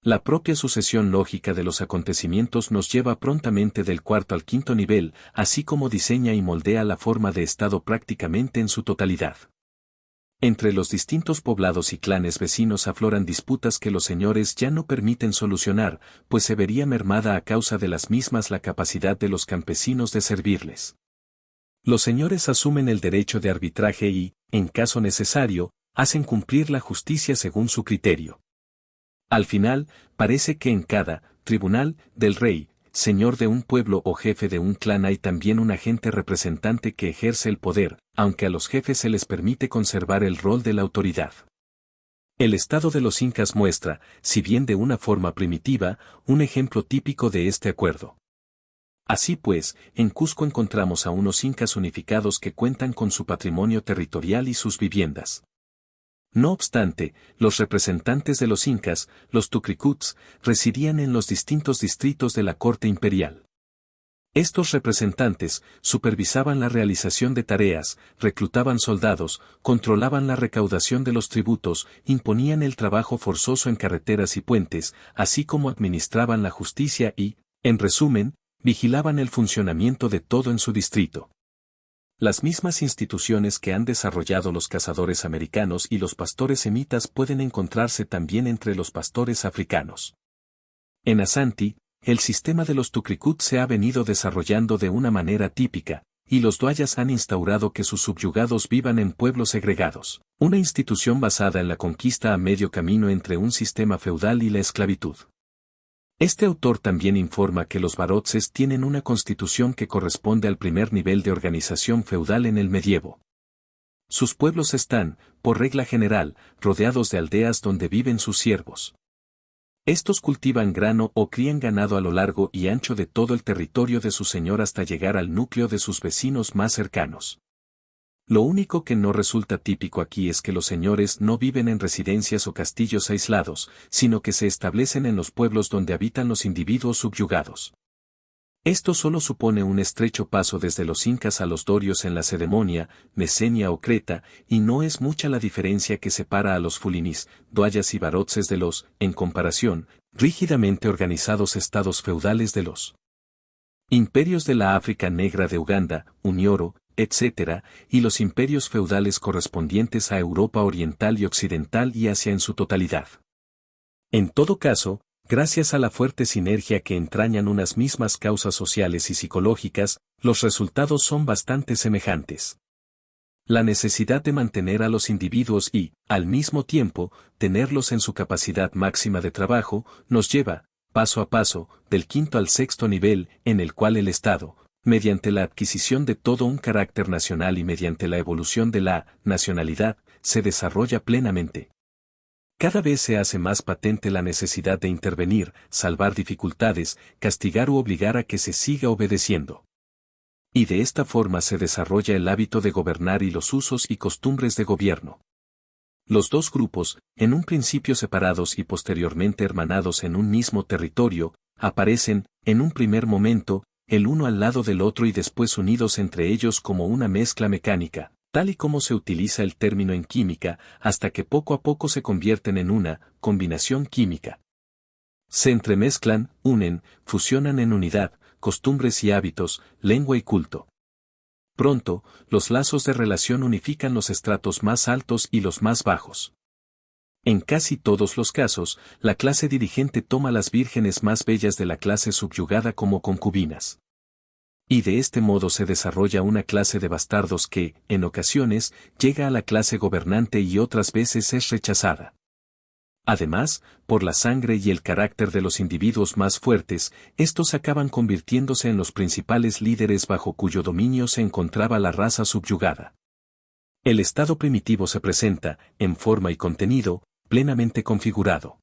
S1: La propia sucesión lógica de los acontecimientos nos lleva prontamente del cuarto al quinto nivel, así como diseña y moldea la forma de Estado prácticamente en su totalidad. Entre los distintos poblados y clanes vecinos afloran disputas que los señores ya no permiten solucionar, pues se vería mermada a causa de las mismas la capacidad de los campesinos de servirles. Los señores asumen el derecho de arbitraje y, en caso necesario, hacen cumplir la justicia según su criterio. Al final, parece que en cada tribunal del rey, señor de un pueblo o jefe de un clan hay también un agente representante que ejerce el poder, aunque a los jefes se les permite conservar el rol de la autoridad. El estado de los incas muestra, si bien de una forma primitiva, un ejemplo típico de este acuerdo. Así pues, en Cusco encontramos a unos incas unificados que cuentan con su patrimonio territorial y sus viviendas. No obstante, los representantes de los incas, los tucricuts, residían en los distintos distritos de la corte imperial. Estos representantes supervisaban la realización de tareas, reclutaban soldados, controlaban la recaudación de los tributos, imponían el trabajo forzoso en carreteras y puentes, así como administraban la justicia y, en resumen, vigilaban el funcionamiento de todo en su distrito. Las mismas instituciones que han desarrollado los cazadores americanos y los pastores semitas pueden encontrarse también entre los pastores africanos. En Asanti, el sistema de los tucricut se ha venido desarrollando de una manera típica, y los duayas han instaurado que sus subyugados vivan en pueblos segregados, una institución basada en la conquista a medio camino entre un sistema feudal y la esclavitud. Este autor también informa que los barotses tienen una constitución que corresponde al primer nivel de organización feudal en el medievo. Sus pueblos están, por regla general, rodeados de aldeas donde viven sus siervos. Estos cultivan grano o crían ganado a lo largo y ancho de todo el territorio de su señor hasta llegar al núcleo de sus vecinos más cercanos. Lo único que no resulta típico aquí es que los señores no viven en residencias o castillos aislados, sino que se establecen en los pueblos donde habitan los individuos subyugados. Esto solo supone un estrecho paso desde los incas a los dorios en la Cedemonia, Mesenia o Creta, y no es mucha la diferencia que separa a los fulinis, doayas y barotses de los, en comparación, rígidamente organizados estados feudales de los imperios de la África Negra de Uganda, Unyoro, etc., y los imperios feudales correspondientes a Europa Oriental y Occidental y Asia en su totalidad. En todo caso, gracias a la fuerte sinergia que entrañan unas mismas causas sociales y psicológicas, los resultados son bastante semejantes. La necesidad de mantener a los individuos y, al mismo tiempo, tenerlos en su capacidad máxima de trabajo, nos lleva, paso a paso, del quinto al sexto nivel, en el cual el Estado, mediante la adquisición de todo un carácter nacional y mediante la evolución de la nacionalidad, se desarrolla plenamente. Cada vez se hace más patente la necesidad de intervenir, salvar dificultades, castigar u obligar a que se siga obedeciendo. Y de esta forma se desarrolla el hábito de gobernar y los usos y costumbres de gobierno. Los dos grupos, en un principio separados y posteriormente hermanados en un mismo territorio, aparecen, en un primer momento, el uno al lado del otro y después unidos entre ellos como una mezcla mecánica, tal y como se utiliza el término en química, hasta que poco a poco se convierten en una combinación química. Se entremezclan, unen, fusionan en unidad, costumbres y hábitos, lengua y culto. Pronto, los lazos de relación unifican los estratos más altos y los más bajos. En casi todos los casos, la clase dirigente toma las vírgenes más bellas de la clase subyugada como concubinas. Y de este modo se desarrolla una clase de bastardos que, en ocasiones, llega a la clase gobernante y otras veces es rechazada. Además, por la sangre y el carácter de los individuos más fuertes, estos acaban convirtiéndose en los principales líderes bajo cuyo dominio se encontraba la raza subyugada. El estado primitivo se presenta, en forma y contenido, plenamente configurado.